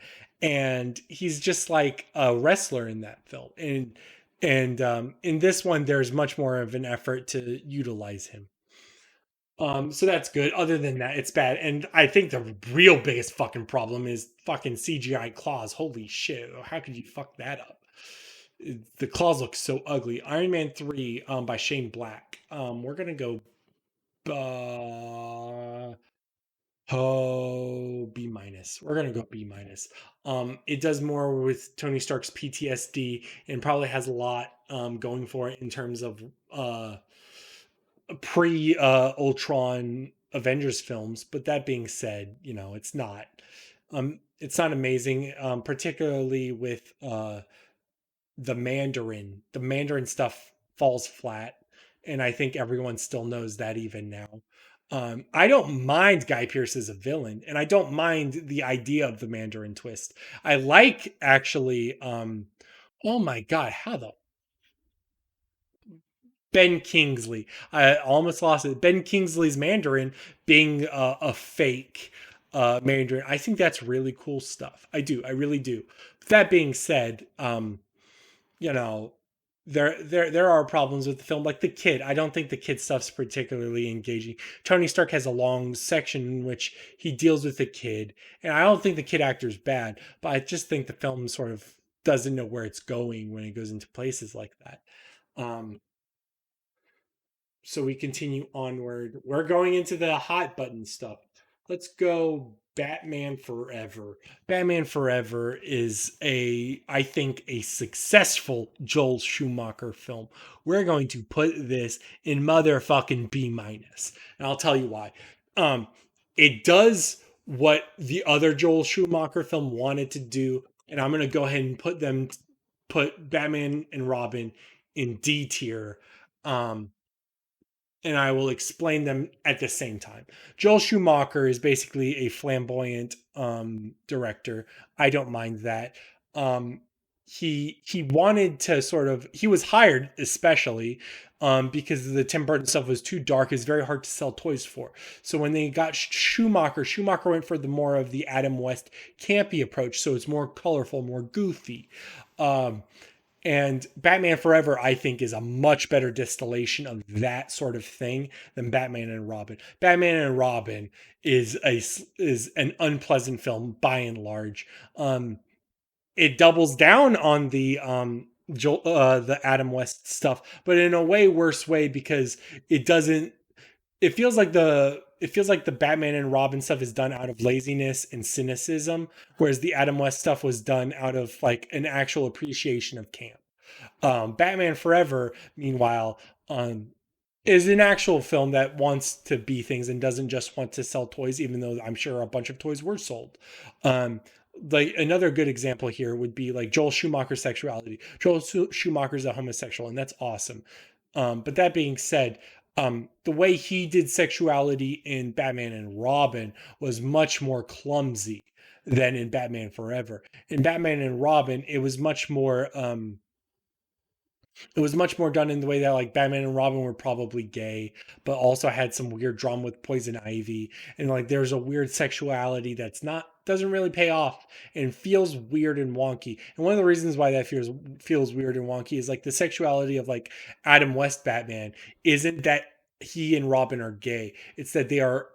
And he's just like a wrestler in that film. And in this one, there's much more of an effort to utilize him. So that's good. Other than that, it's bad. And I think the real biggest fucking problem is fucking CGI claws. Holy shit. How could you fuck that up? The claws look so ugly. Iron Man 3 by Shane Black. We're gonna go uh oh B minus. We're gonna go B minus. It does more with Tony Stark's PTSD and probably has a lot going for it in terms of pre Ultron Avengers films. But that being said, it's not amazing, particularly with the Mandarin. The Mandarin stuff falls flat, and I think everyone still knows that even now. I don't mind Guy Pearce as a villain, and I don't mind the idea of the Mandarin twist. I like actually. Oh my god, how the Ben Kingsley? I almost lost it. Ben Kingsley's Mandarin being a fake Mandarin. I think that's really cool stuff. I do. I really do. That being said, you know there are problems with the film, like the kid. I don't think the kid stuff's particularly engaging. Tony Stark has a long section in which he deals with the kid, and I don't think the kid actor's bad, but I just think the film sort of doesn't know where it's going when it goes into places like that. um so we continue onward. We're going into the hot button stuff. Let's go Batman Forever. Batman Forever is I think, a successful Joel Schumacher film. We're going to put this in motherfucking B minus. And I'll tell you why. Um, it does what the other Joel Schumacher film wanted to do. And I'm going to go ahead and put Batman and Robin in D tier. Um, and I will explain them at the same time. Joel Schumacher is basically a flamboyant director. I don't mind that. Um, he wanted to he was hired especially because the Tim Burton stuff was too dark. It's very hard to sell toys for. So when they got Schumacher, Schumacher went for the more of the Adam West campy approach. So it's more colorful, more goofy. Um, and Batman Forever, I think, is a much better distillation of that sort of thing than Batman and Robin. Batman and Robin is an unpleasant film by and large. It doubles down on the Adam West stuff, but in a way worse way, because it doesn't. It feels like the Batman and Robin stuff is done out of laziness and cynicism, whereas the Adam West stuff was done out of like an actual appreciation of camp. Batman Forever, meanwhile, is an actual film that wants to be things and doesn't just want to sell toys, even though I'm sure a bunch of toys were sold. Um, like another good example here would be like Joel Schumacher's sexuality. Joel Schumacher's a homosexual, and that's awesome. But that being said, the way he did sexuality in Batman and Robin was much more clumsy than in Batman Forever. In Batman and Robin, it was much more done in the way that like Batman and Robin were probably gay, but also had some weird drama with Poison Ivy, and like there's a weird sexuality that's not doesn't really pay off and feels weird and wonky. And one of the reasons why that feels weird and wonky is like the sexuality of like Adam West Batman isn't that he and Robin are gay. It's that they are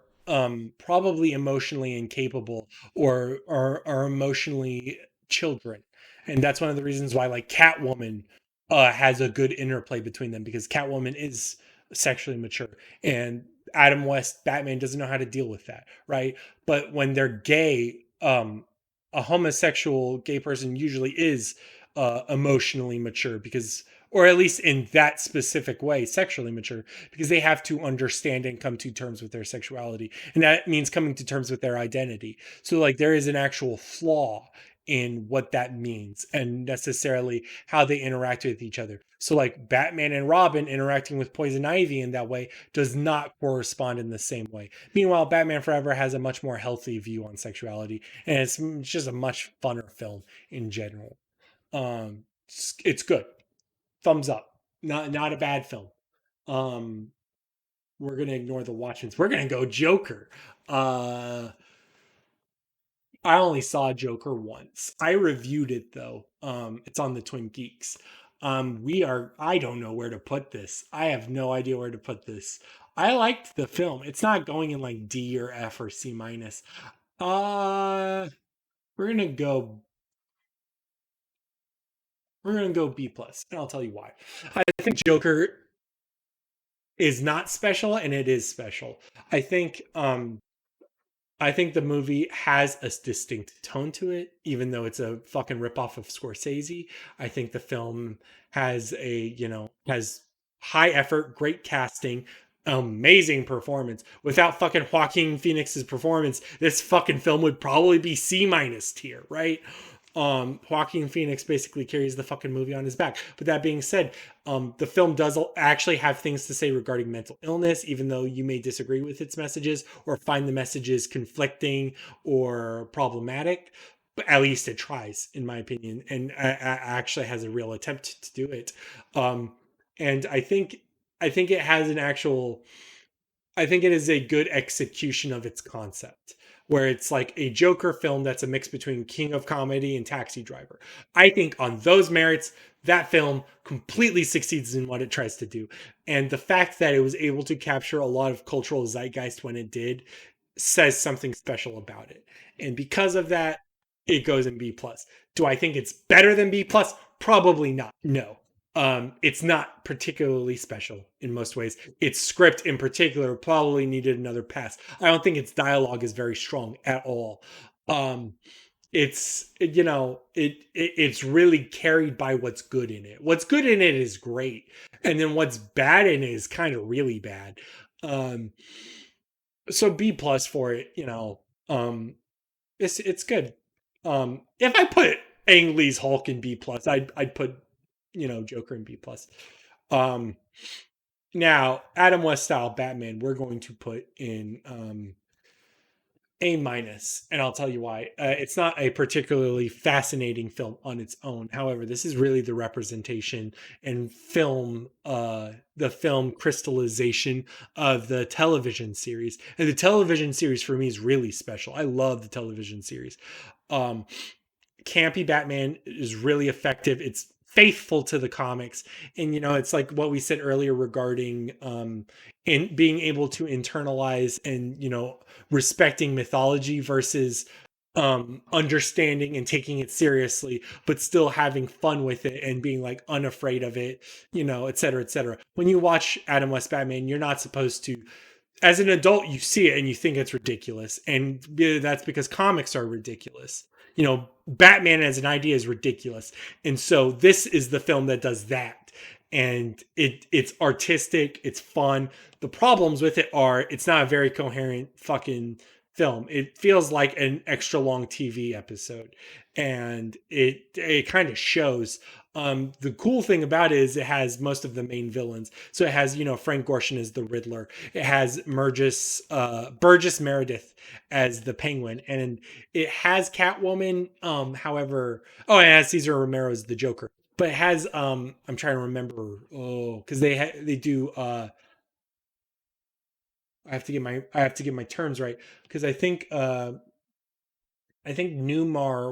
probably emotionally incapable, or are emotionally children. And that's one of the reasons why like Catwoman has a good interplay between them, because Catwoman is sexually mature, and Adam West Batman doesn't know how to deal with that, right? But when they're gay, a homosexual gay person usually is emotionally mature, because, or at least in that specific way, sexually mature, because they have to understand and come to terms with their sexuality, and that means coming to terms with their identity. So like there is an actual flaw in what that means and necessarily how they interact with each other. So like Batman and Robin interacting with Poison Ivy in that way does not correspond in the same way. Meanwhile, Batman Forever has a much more healthy view on sexuality, and it's just a much funner film in general. It's good. Thumbs up. Not a bad film. Um, we're gonna ignore the Watchmen's. We're gonna go Joker. Uh, I only saw Joker once. I reviewed it though. It's on the Twin Geeks. I don't know where to put this. I have no idea where to put this. I liked the film. It's not going in like D or F or C minus. Uh, we're gonna go We're gonna go B plus, and I'll tell you why. I think Joker is not special, and it is special. I think I think the movie has a distinct tone to it, even though it's a fucking ripoff of Scorsese. I think the film has has high effort, great casting, amazing performance. Without fucking Joaquin Phoenix's performance, this fucking film would probably be C minus tier, right? Joaquin Phoenix basically carries the fucking movie on his back. But that being said, the film does actually have things to say regarding mental illness, even though you may disagree with its messages or find the messages conflicting or problematic. But at least it tries, in my opinion, and actually has a real attempt to do it. And I think it has an actual I think it is a good execution of its concept, where it's like a Joker film that's a mix between King of Comedy and Taxi Driver. I think on those merits, that film completely succeeds in what it tries to do. And the fact that it was able to capture a lot of cultural zeitgeist when it did says something special about it. And because of that, it goes in B plus. Do I think it's better than B plus? Probably not. No. It's not particularly special in most ways. Its script in particular probably needed another pass. I don't think its dialogue is very strong at all. Um, it's really carried by what's good in it. What's good in it is great, and then what's bad in it is kind of really bad. Um, so B plus for it. It's good. If I put Ang Lee's Hulk in B plus, I'd put Joker in B plus. Um, Now Adam West style Batman, we're going to put in A minus, and I'll tell you why. It's not a particularly fascinating film on its own. However, this is really the representation and the film crystallization of the television series. And the television series for me is really special. I love the television series. Um, Campy Batman is really effective. It's faithful to the comics, and it's like what we said earlier regarding in being able to internalize and respecting mythology versus understanding and taking it seriously, but still having fun with it and being like unafraid of it, et cetera, et cetera. When you watch Adam West Batman, you're not supposed to, as an adult, you see it and you think it's ridiculous, and that's because comics are ridiculous. Batman as an idea is ridiculous, and so this is the film that does that. And it's artistic, it's fun. The problems with it are it's not a very coherent fucking film. It feels like an extra long TV episode, and it kind of shows. The cool thing about it is it has most of the main villains. So it has, Frank Gorshin as the Riddler. It has Burgess Meredith as the Penguin, and it has Catwoman. However, it has Cesar Romero as the Joker. But it has I'm trying to remember. Because they do. I have to get my terms right, because I think Newmar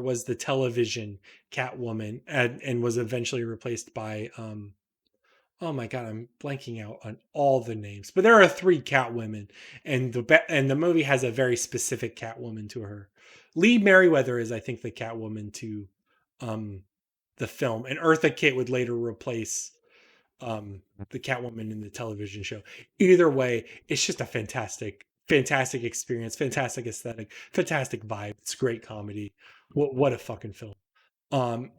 was the television Catwoman, and was eventually replaced by oh my god, I'm blanking out on all the names. But there are three Catwomen, and the movie has a very specific Catwoman to her. Lee Merriweather is, I think, the Catwoman to um the film, and Eartha Kitt would later replace the Catwoman in the television show. Either way, it's just a fantastic experience, fantastic aesthetic, fantastic vibe. It's great comedy. What a fucking film.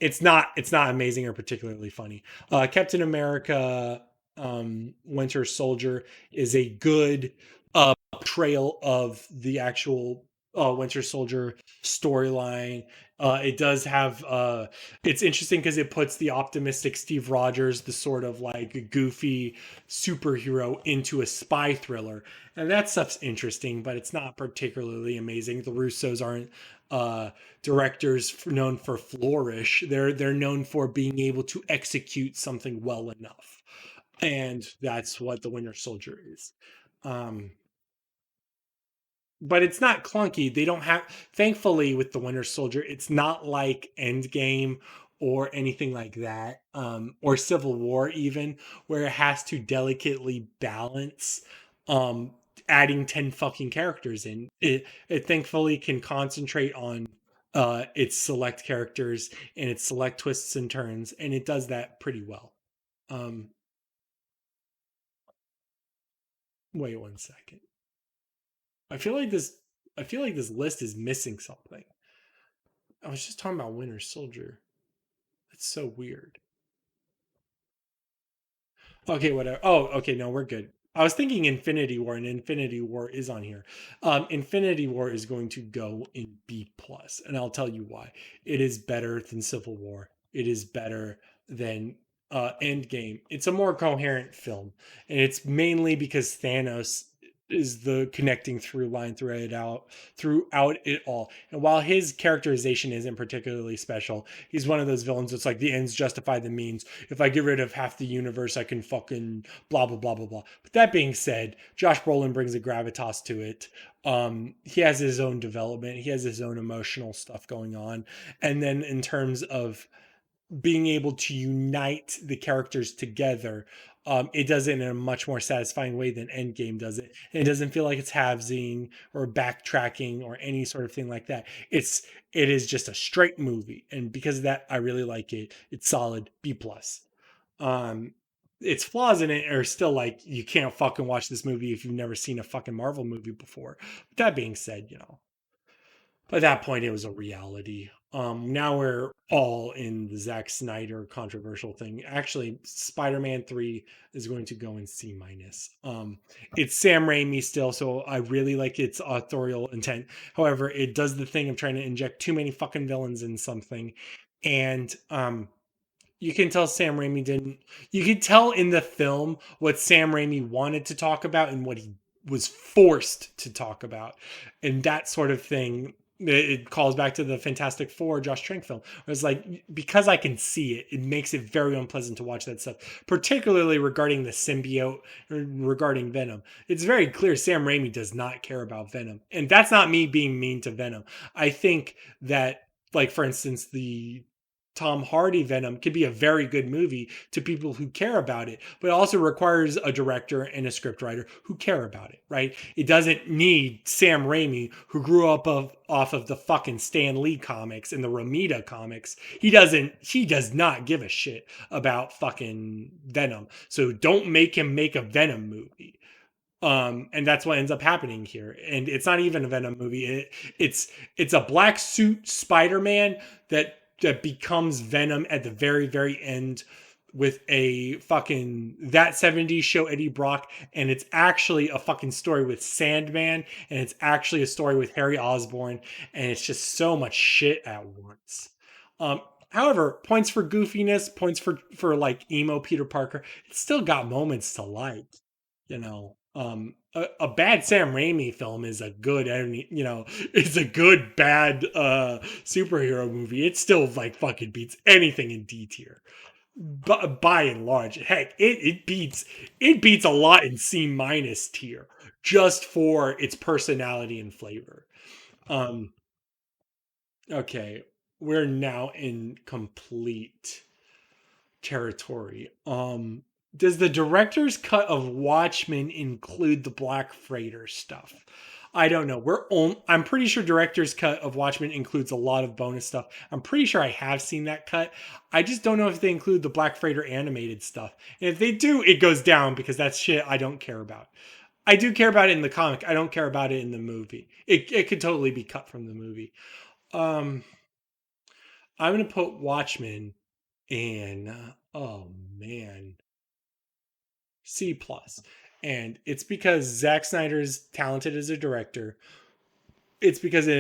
It's not amazing or particularly funny. Captain America Winter Soldier is a good portrayal of the actual Winter Soldier storyline. It does have it's interesting because it puts the optimistic Steve Rogers, the sort of like goofy superhero, into a spy thriller. And that stuff's interesting, but it's not particularly amazing. The Russos aren't directors known for flourish. They're known for being able to execute something well enough, and that's what the Winter Soldier is. Um, but it's not clunky. They don't have, thankfully, with the Winter Soldier, it's not like End Game or anything like that, or Civil War even, where it has to delicately balance adding 10 fucking characters in. It thankfully can concentrate on its select characters and its select twists and turns, and it does that pretty well. Um, Wait 1 second. I feel like this. I feel like this list is missing something. I was just talking about Winter Soldier. It's so weird. Okay, whatever. Oh, okay, no, we're good. I was thinking Infinity War, and Infinity War is on here. Infinity War is going to go in B plus, and I'll tell you why. It is better than Civil War. It is better than End Game. It's a more coherent film, and it's mainly because Thanos is the connecting through line throughout it all. And while his characterization isn't particularly special, he's one of those villains that's like the ends justify the means. If I get rid of half the universe, I can fucking blah blah blah blah blah. But that being said, Josh Brolin brings a gravitas to it. He has his own development. He has his own emotional stuff going on. And then in terms of being able to unite the characters together, it does it in a much more satisfying way than Endgame does it. And it doesn't feel like it's halvesing or backtracking or any sort of thing like that. It is just a straight movie, and because of that, I really like it. It's solid B plus. Um, its flaws in it are still like you can't fucking watch this movie if you've never seen a fucking Marvel movie before. But that being said, by that point it was a reality. Now we're all in the Zack Snyder controversial thing. Actually, Spider-Man 3 is going to go in C minus. It's Sam Raimi still, so I really like its authorial intent. However, it does the thing of trying to inject too many fucking villains in something. And you can tell Sam Raimi didn't. You can tell in the film what Sam Raimi wanted to talk about and what he was forced to talk about, and that sort of thing. It calls back to the Fantastic Four Josh Trank film. It's like because I can see it, it makes it very unpleasant to watch that stuff, particularly regarding the symbiote, regarding Venom. It's very clear Sam Raimi does not care about Venom, and that's not me being mean to Venom. I think that, like for instance, the Tom Hardy Venom could be a very good movie to people who care about it, but it also requires a director and a scriptwriter who care about it, right? It doesn't need Sam Raimi, who grew up off of the fucking Stan Lee comics and the Romita comics. He does not give a shit about fucking Venom. So don't make him make a Venom movie. And that's what ends up happening here. And it's not even a Venom movie. It's a black suit Spider-Man that becomes Venom at the very, very end with a fucking that 70s show Eddie Brock, and it's actually a fucking story with Sandman, and it's actually a story with Harry Osborn, and it's just so much shit at once. However, points for goofiness, points for like emo Peter Parker. It's still got moments to like, a bad Sam Raimi film is a good, it's a good bad superhero movie. It still like fucking beats anything in D tier. But by and large, heck, it beats a lot in C minus tier just for its personality and flavor. Um, okay, we're now in complete territory. Does the director's cut of Watchmen include the Black Freighter stuff? I don't know. I'm pretty sure director's cut of Watchmen includes a lot of bonus stuff. I'm pretty sure I have seen that cut. I just don't know if they include the Black Freighter animated stuff. And if they do, it goes down because that's shit I don't care about. I do care about it in the comic. I don't care about it in the movie. It could totally be cut from the movie. Um, I'm gonna put Watchmen in. Oh man, C plus, and it's because Zack Snyder is talented as a director. It's because it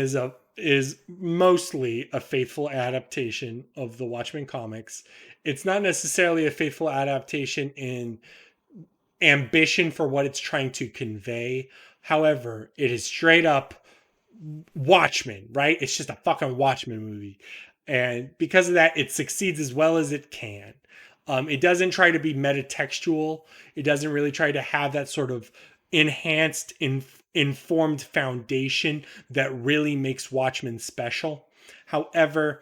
is mostly a faithful adaptation of the Watchmen comics. It's not necessarily a faithful adaptation in ambition for what it's trying to convey. However, it is straight up Watchmen, right? It's just a fucking Watchmen movie. And because of that, it succeeds as well as it can. It doesn't try to be metatextual. It doesn't really try to have that sort of enhanced, informed foundation that really makes Watchmen special. However,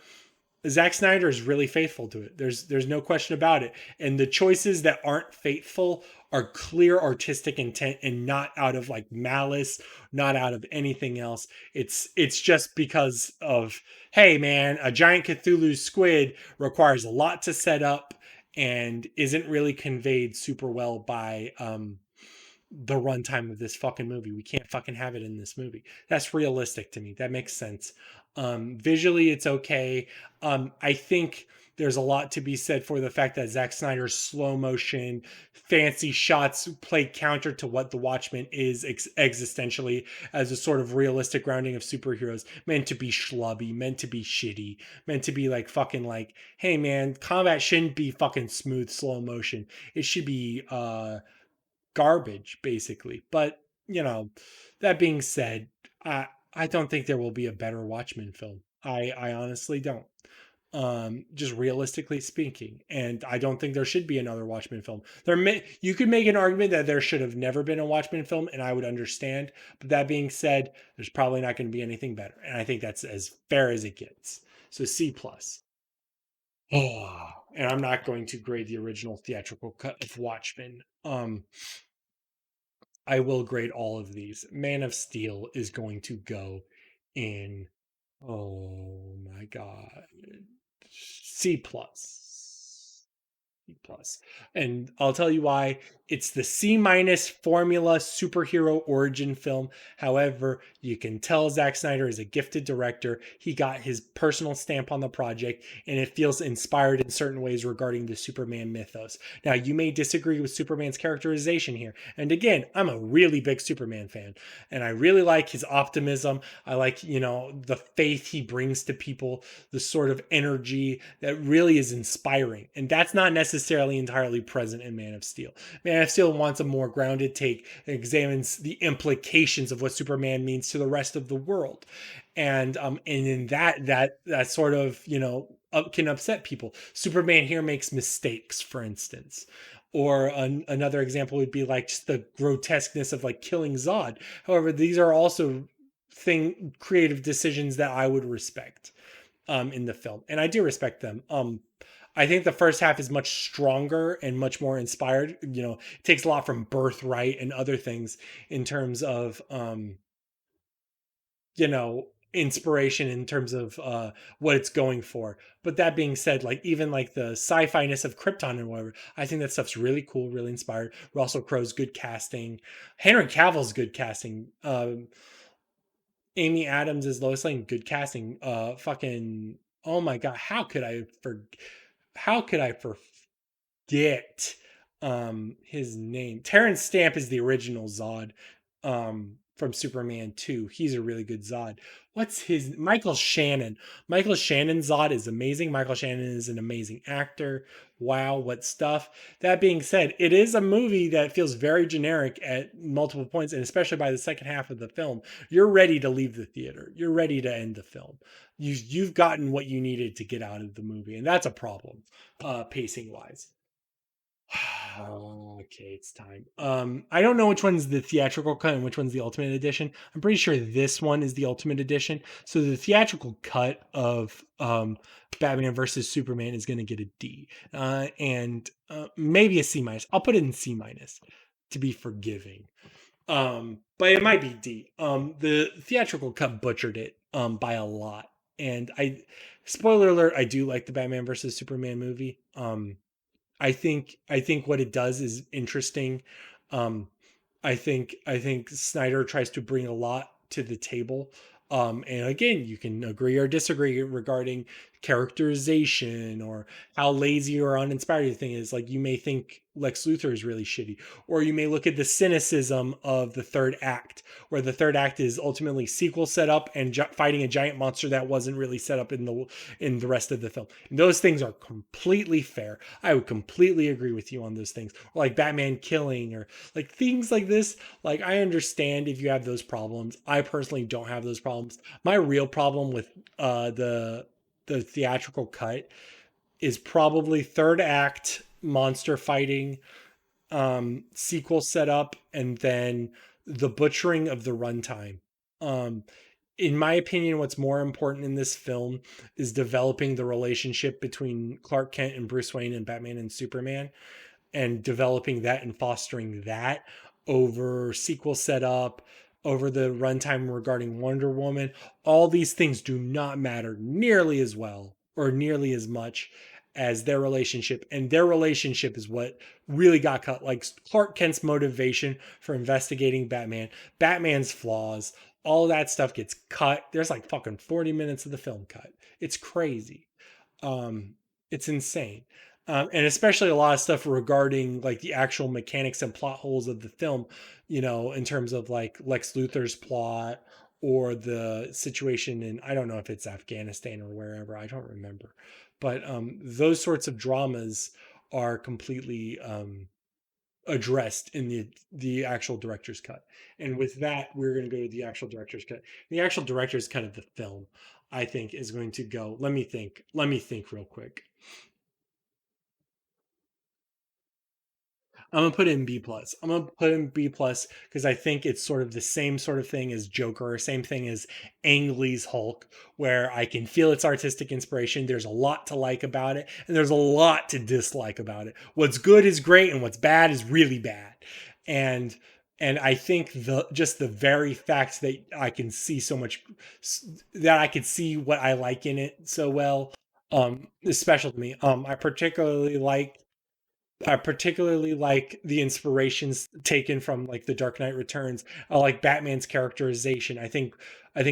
Zack Snyder is really faithful to it. There's no question about it. And the choices that aren't faithful are clear artistic intent and not out of like malice, not out of anything else. It's just because of, hey man, a giant Cthulhu squid requires a lot to set up and isn't really conveyed super well by the runtime of this fucking movie. We can't fucking have it in this movie. That's realistic to me. That makes sense. Visually, it's okay. I think there's a lot to be said for the fact that Zack Snyder's slow motion, fancy shots play counter to what The Watchmen is existentially as a sort of realistic grounding of superheroes, meant to be schlubby, meant to be shitty, meant to be like fucking like, hey man, combat shouldn't be fucking smooth slow motion. It should be garbage basically. But that being said, I don't think there will be a better Watchmen film. I honestly don't. Just realistically speaking, and I don't think there should be another Watchmen film. You could make an argument that there should have never been a Watchmen film, and I would understand. But that being said, there's probably not going to be anything better, and I think that's as fair as it gets. So C plus. Oh, and I'm not going to grade the original theatrical cut of Watchmen. I will grade all of these. Man of Steel is going to go in, oh my god, C plus. C plus. And I'll tell you why. It's the C minus formula superhero origin film. However, you can tell Zack Snyder is a gifted director. He got his personal stamp on the project, and it feels inspired in certain ways regarding the Superman mythos. Now, you may disagree with Superman's characterization here. And again, I'm a really big Superman fan, and I really like his optimism. I like, the faith he brings to people, the sort of energy that really is inspiring. And that's not necessarily entirely present in Man of Steel. Man of Steel wants a more grounded take that examines the implications of what Superman means to the rest of the world. And in that sort of, can upset people. Superman here makes mistakes, for instance. Or another example would be like just the grotesqueness of like killing Zod. However, these are also creative decisions that I would respect in the film, and I do respect them. I think the first half is much stronger and much more inspired. It takes a lot from Birthright and other things in terms of inspiration in terms of what it's going for. But that being said, like even like the sci-fi ness of Krypton and whatever, I think that stuff's really cool, really inspired. Russell Crowe's good casting, Henry Cavill's good casting, Amy Adams is Lois Lane, good casting. Fucking, oh my god, how could I forget his name? Terrence Stamp is the original Zod from Superman 2. He's a really good Zod. What's his Michael Shannon? Michael Shannon Zod is amazing. Michael Shannon is an amazing actor. Wow, what stuff. That being said, it is a movie that feels very generic at multiple points, and especially by the second half of the film, you're ready to leave the theater. You're ready to end the film. You've gotten what you needed to get out of the movie, and that's a problem, pacing wise. Okay, it's time. I don't know which one's the theatrical cut and which one's the ultimate edition. I'm pretty sure this one is the ultimate edition. So the theatrical cut of Batman versus Superman is going to get a D, and maybe a C minus. I'll put it in C minus to be forgiving. But it might be D. The theatrical cut butchered it by a lot, and spoiler alert, I do like the Batman versus Superman movie. I think what it does is interesting. Um, I think Snyder tries to bring a lot to the table. And again, you can agree or disagree regarding characterization or how lazy or uninspired the thing is. Like you may think Lex Luthor is really shitty, or you may look at the cynicism of the third act, where the third act is ultimately sequel set up and fighting a giant monster that wasn't really set up in the rest of the film. And those things are completely fair. I would completely agree with you on those things, or like Batman killing, or like things like this. Like I understand if you have those problems. I personally don't have those problems. My real problem with the theatrical cut is probably third act monster fighting, sequel setup, and then the butchering of the runtime. Um, in my opinion, what's more important in this film is developing the relationship between Clark Kent and Bruce Wayne and Batman and Superman. and developing that and fostering that over sequel setup, over the runtime regarding Wonder Woman. All these things do not matter nearly as well or nearly as much as their relationship. And their relationship is what really got cut. Like Clark Kent's motivation for investigating Batman, Batman's flaws, all that stuff gets cut. There's like fucking 40 minutes of the film cut. It's crazy. Um, it's insane. And especially a lot of stuff regarding like the actual mechanics and plot holes of the film, in terms of like Lex Luthor's plot or the situation in, I don't know if it's Afghanistan or wherever, I don't remember. But those sorts of dramas are completely addressed in the actual director's cut. And with that, we're going to go to the actual director's cut. The actual director's cut of the film, I think, is going to go. Let me think. Let me think real quick. I'm gonna put it in B plus. I'm gonna put it in B plus because I think it's sort of the same sort of thing as Joker, or same thing as Ang Lee's Hulk, where I can feel its artistic inspiration. There's a lot to like about it, and there's a lot to dislike about it. What's good is great, and what's bad is really bad. And I think the very fact that I can see so much, that I can see what I like in it so well, is special to me. I particularly like the inspirations taken from like The Dark Knight Returns. I like Batman's characterization. I think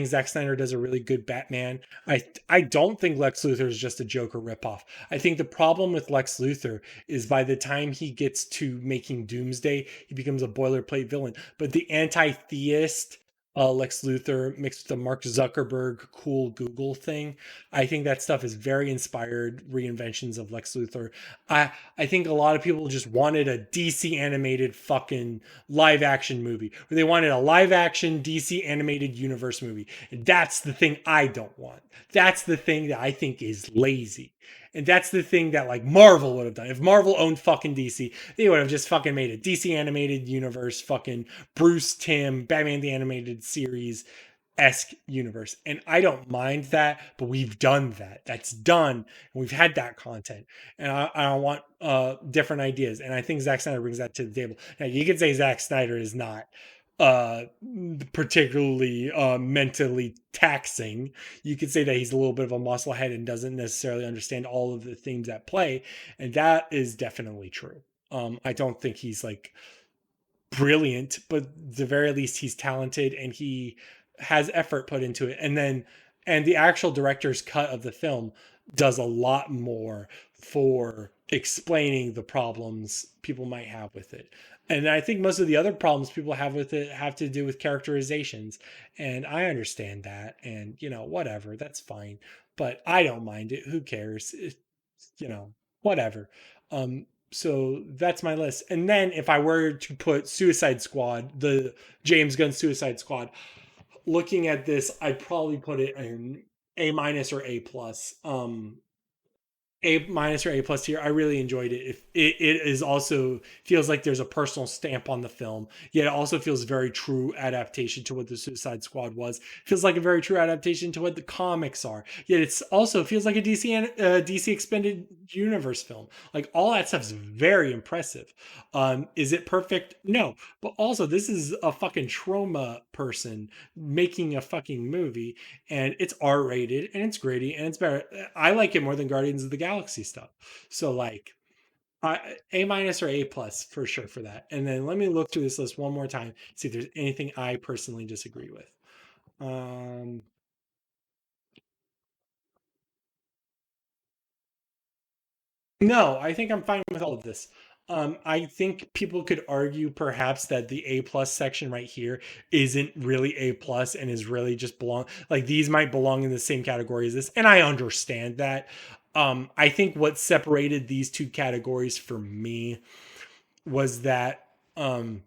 Zack Snyder does a really good Batman. I don't think Lex Luthor is just a Joker ripoff. I think the problem with Lex Luthor is by the time he gets to making Doomsday, he becomes a boilerplate villain. But the anti-theist Lex Luthor mixed with the Mark Zuckerberg cool Google thing, I think that stuff is very inspired reinventions of Lex Luthor. I think a lot of people just wanted a DC animated fucking live action movie. Or they wanted a live action DC animated universe movie. And that's the thing I don't want. That's the thing that I think is lazy. And that's the thing that like Marvel would have done. If Marvel owned fucking DC, they would have just fucking made a DC animated universe, fucking Bruce Timm, Batman the Animated Series esque universe. And I don't mind that, but we've done that. That's done. And we've had that content. And I want different ideas. And I think Zack Snyder brings that to the table. Now you could say Zack Snyder is not uh particularly mentally taxing. You could say that he's a little bit of a musclehead and doesn't necessarily understand all of the themes at play, and that is definitely true. I don't think he's like brilliant, but at the very least he's talented and he has effort put into it. And the actual director's cut of the film does a lot more for explaining the problems people might have with it. And I think most of the other problems people have with it have to do with characterizations. And I understand that. And, whatever, that's fine. But I don't mind it. Who cares? Whatever. So that's my list. And then if I were to put Suicide Squad, the James Gunn Suicide Squad, looking at this, I'd probably put it in A minus or A plus. A minus or A plus here. I really enjoyed it. If it is also feels like there's a personal stamp on the film, yet it also feels very true adaptation to what the Suicide Squad was. Feels like a very true adaptation to what the comics are. Yet it's also feels like a DC expanded universe film. Like all that stuff is very impressive. Is it perfect? No, but also this is a fucking trauma person making a fucking movie, and it's R rated and it's gritty and it's better. I like it more than Guardians of the Galaxy stuff. So like A minus or A plus for sure for that. And then let me look through this list one more time, see if there's anything I personally disagree with. Um, no, I think I'm fine with all of this. I think people could argue perhaps that the A plus section right here isn't really A plus and is really just belong like these might belong in the same category as this, and I understand that. I think what separated these two categories for me was that um,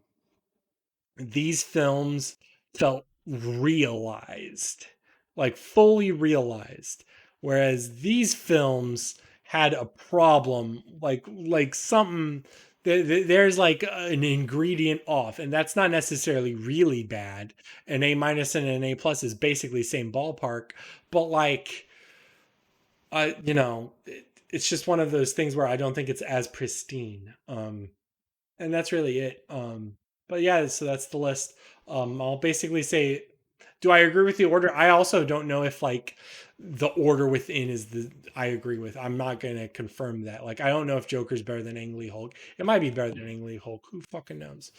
these films felt realized, like fully realized, whereas these films had a problem, like something. There's like an ingredient off, and that's not necessarily really bad. An A minus and an A plus is basically same ballpark, but like, it's just one of those things where I don't think it's as pristine. And that's really it. But yeah, so that's the list. I'll basically say, do I agree with the order? I also don't know if like the order within is the I agree with. I'm not gonna confirm that. Like I don't know if Joker's better than Ang Lee Hulk. It might be better than Ang Lee Hulk. Who fucking knows?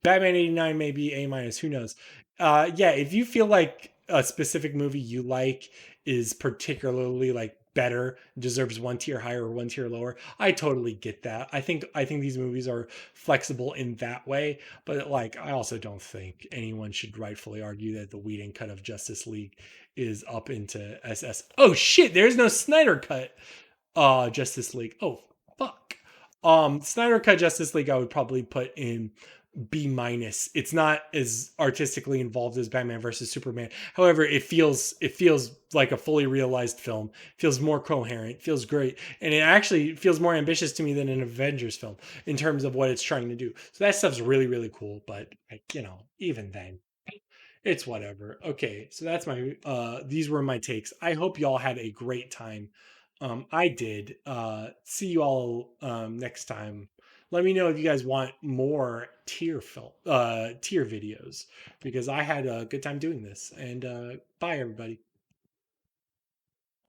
Batman 89 may be A minus. Who knows? Yeah, if you feel like a specific movie you like is particularly like better, deserves one tier higher or one tier lower, I totally get that. I think these movies are flexible in that way, but like I also don't think anyone should rightfully argue that the Whedon cut of Justice League is up into SS. Oh shit, there's no Snyder cut Justice League. Oh fuck. Snyder cut Justice League I would probably put in B minus. It's not as artistically involved as Batman versus Superman. However, it feels like a fully realized film. Feels more coherent. Feels great, and it actually feels more ambitious to me than an Avengers film in terms of what it's trying to do. So that stuff's really really cool. But like even then, it's whatever. Okay, so that's my these were my takes. I hope y'all had a great time. I did. See you all next time. Let me know if you guys want more tier videos because I had a good time doing this. And bye everybody.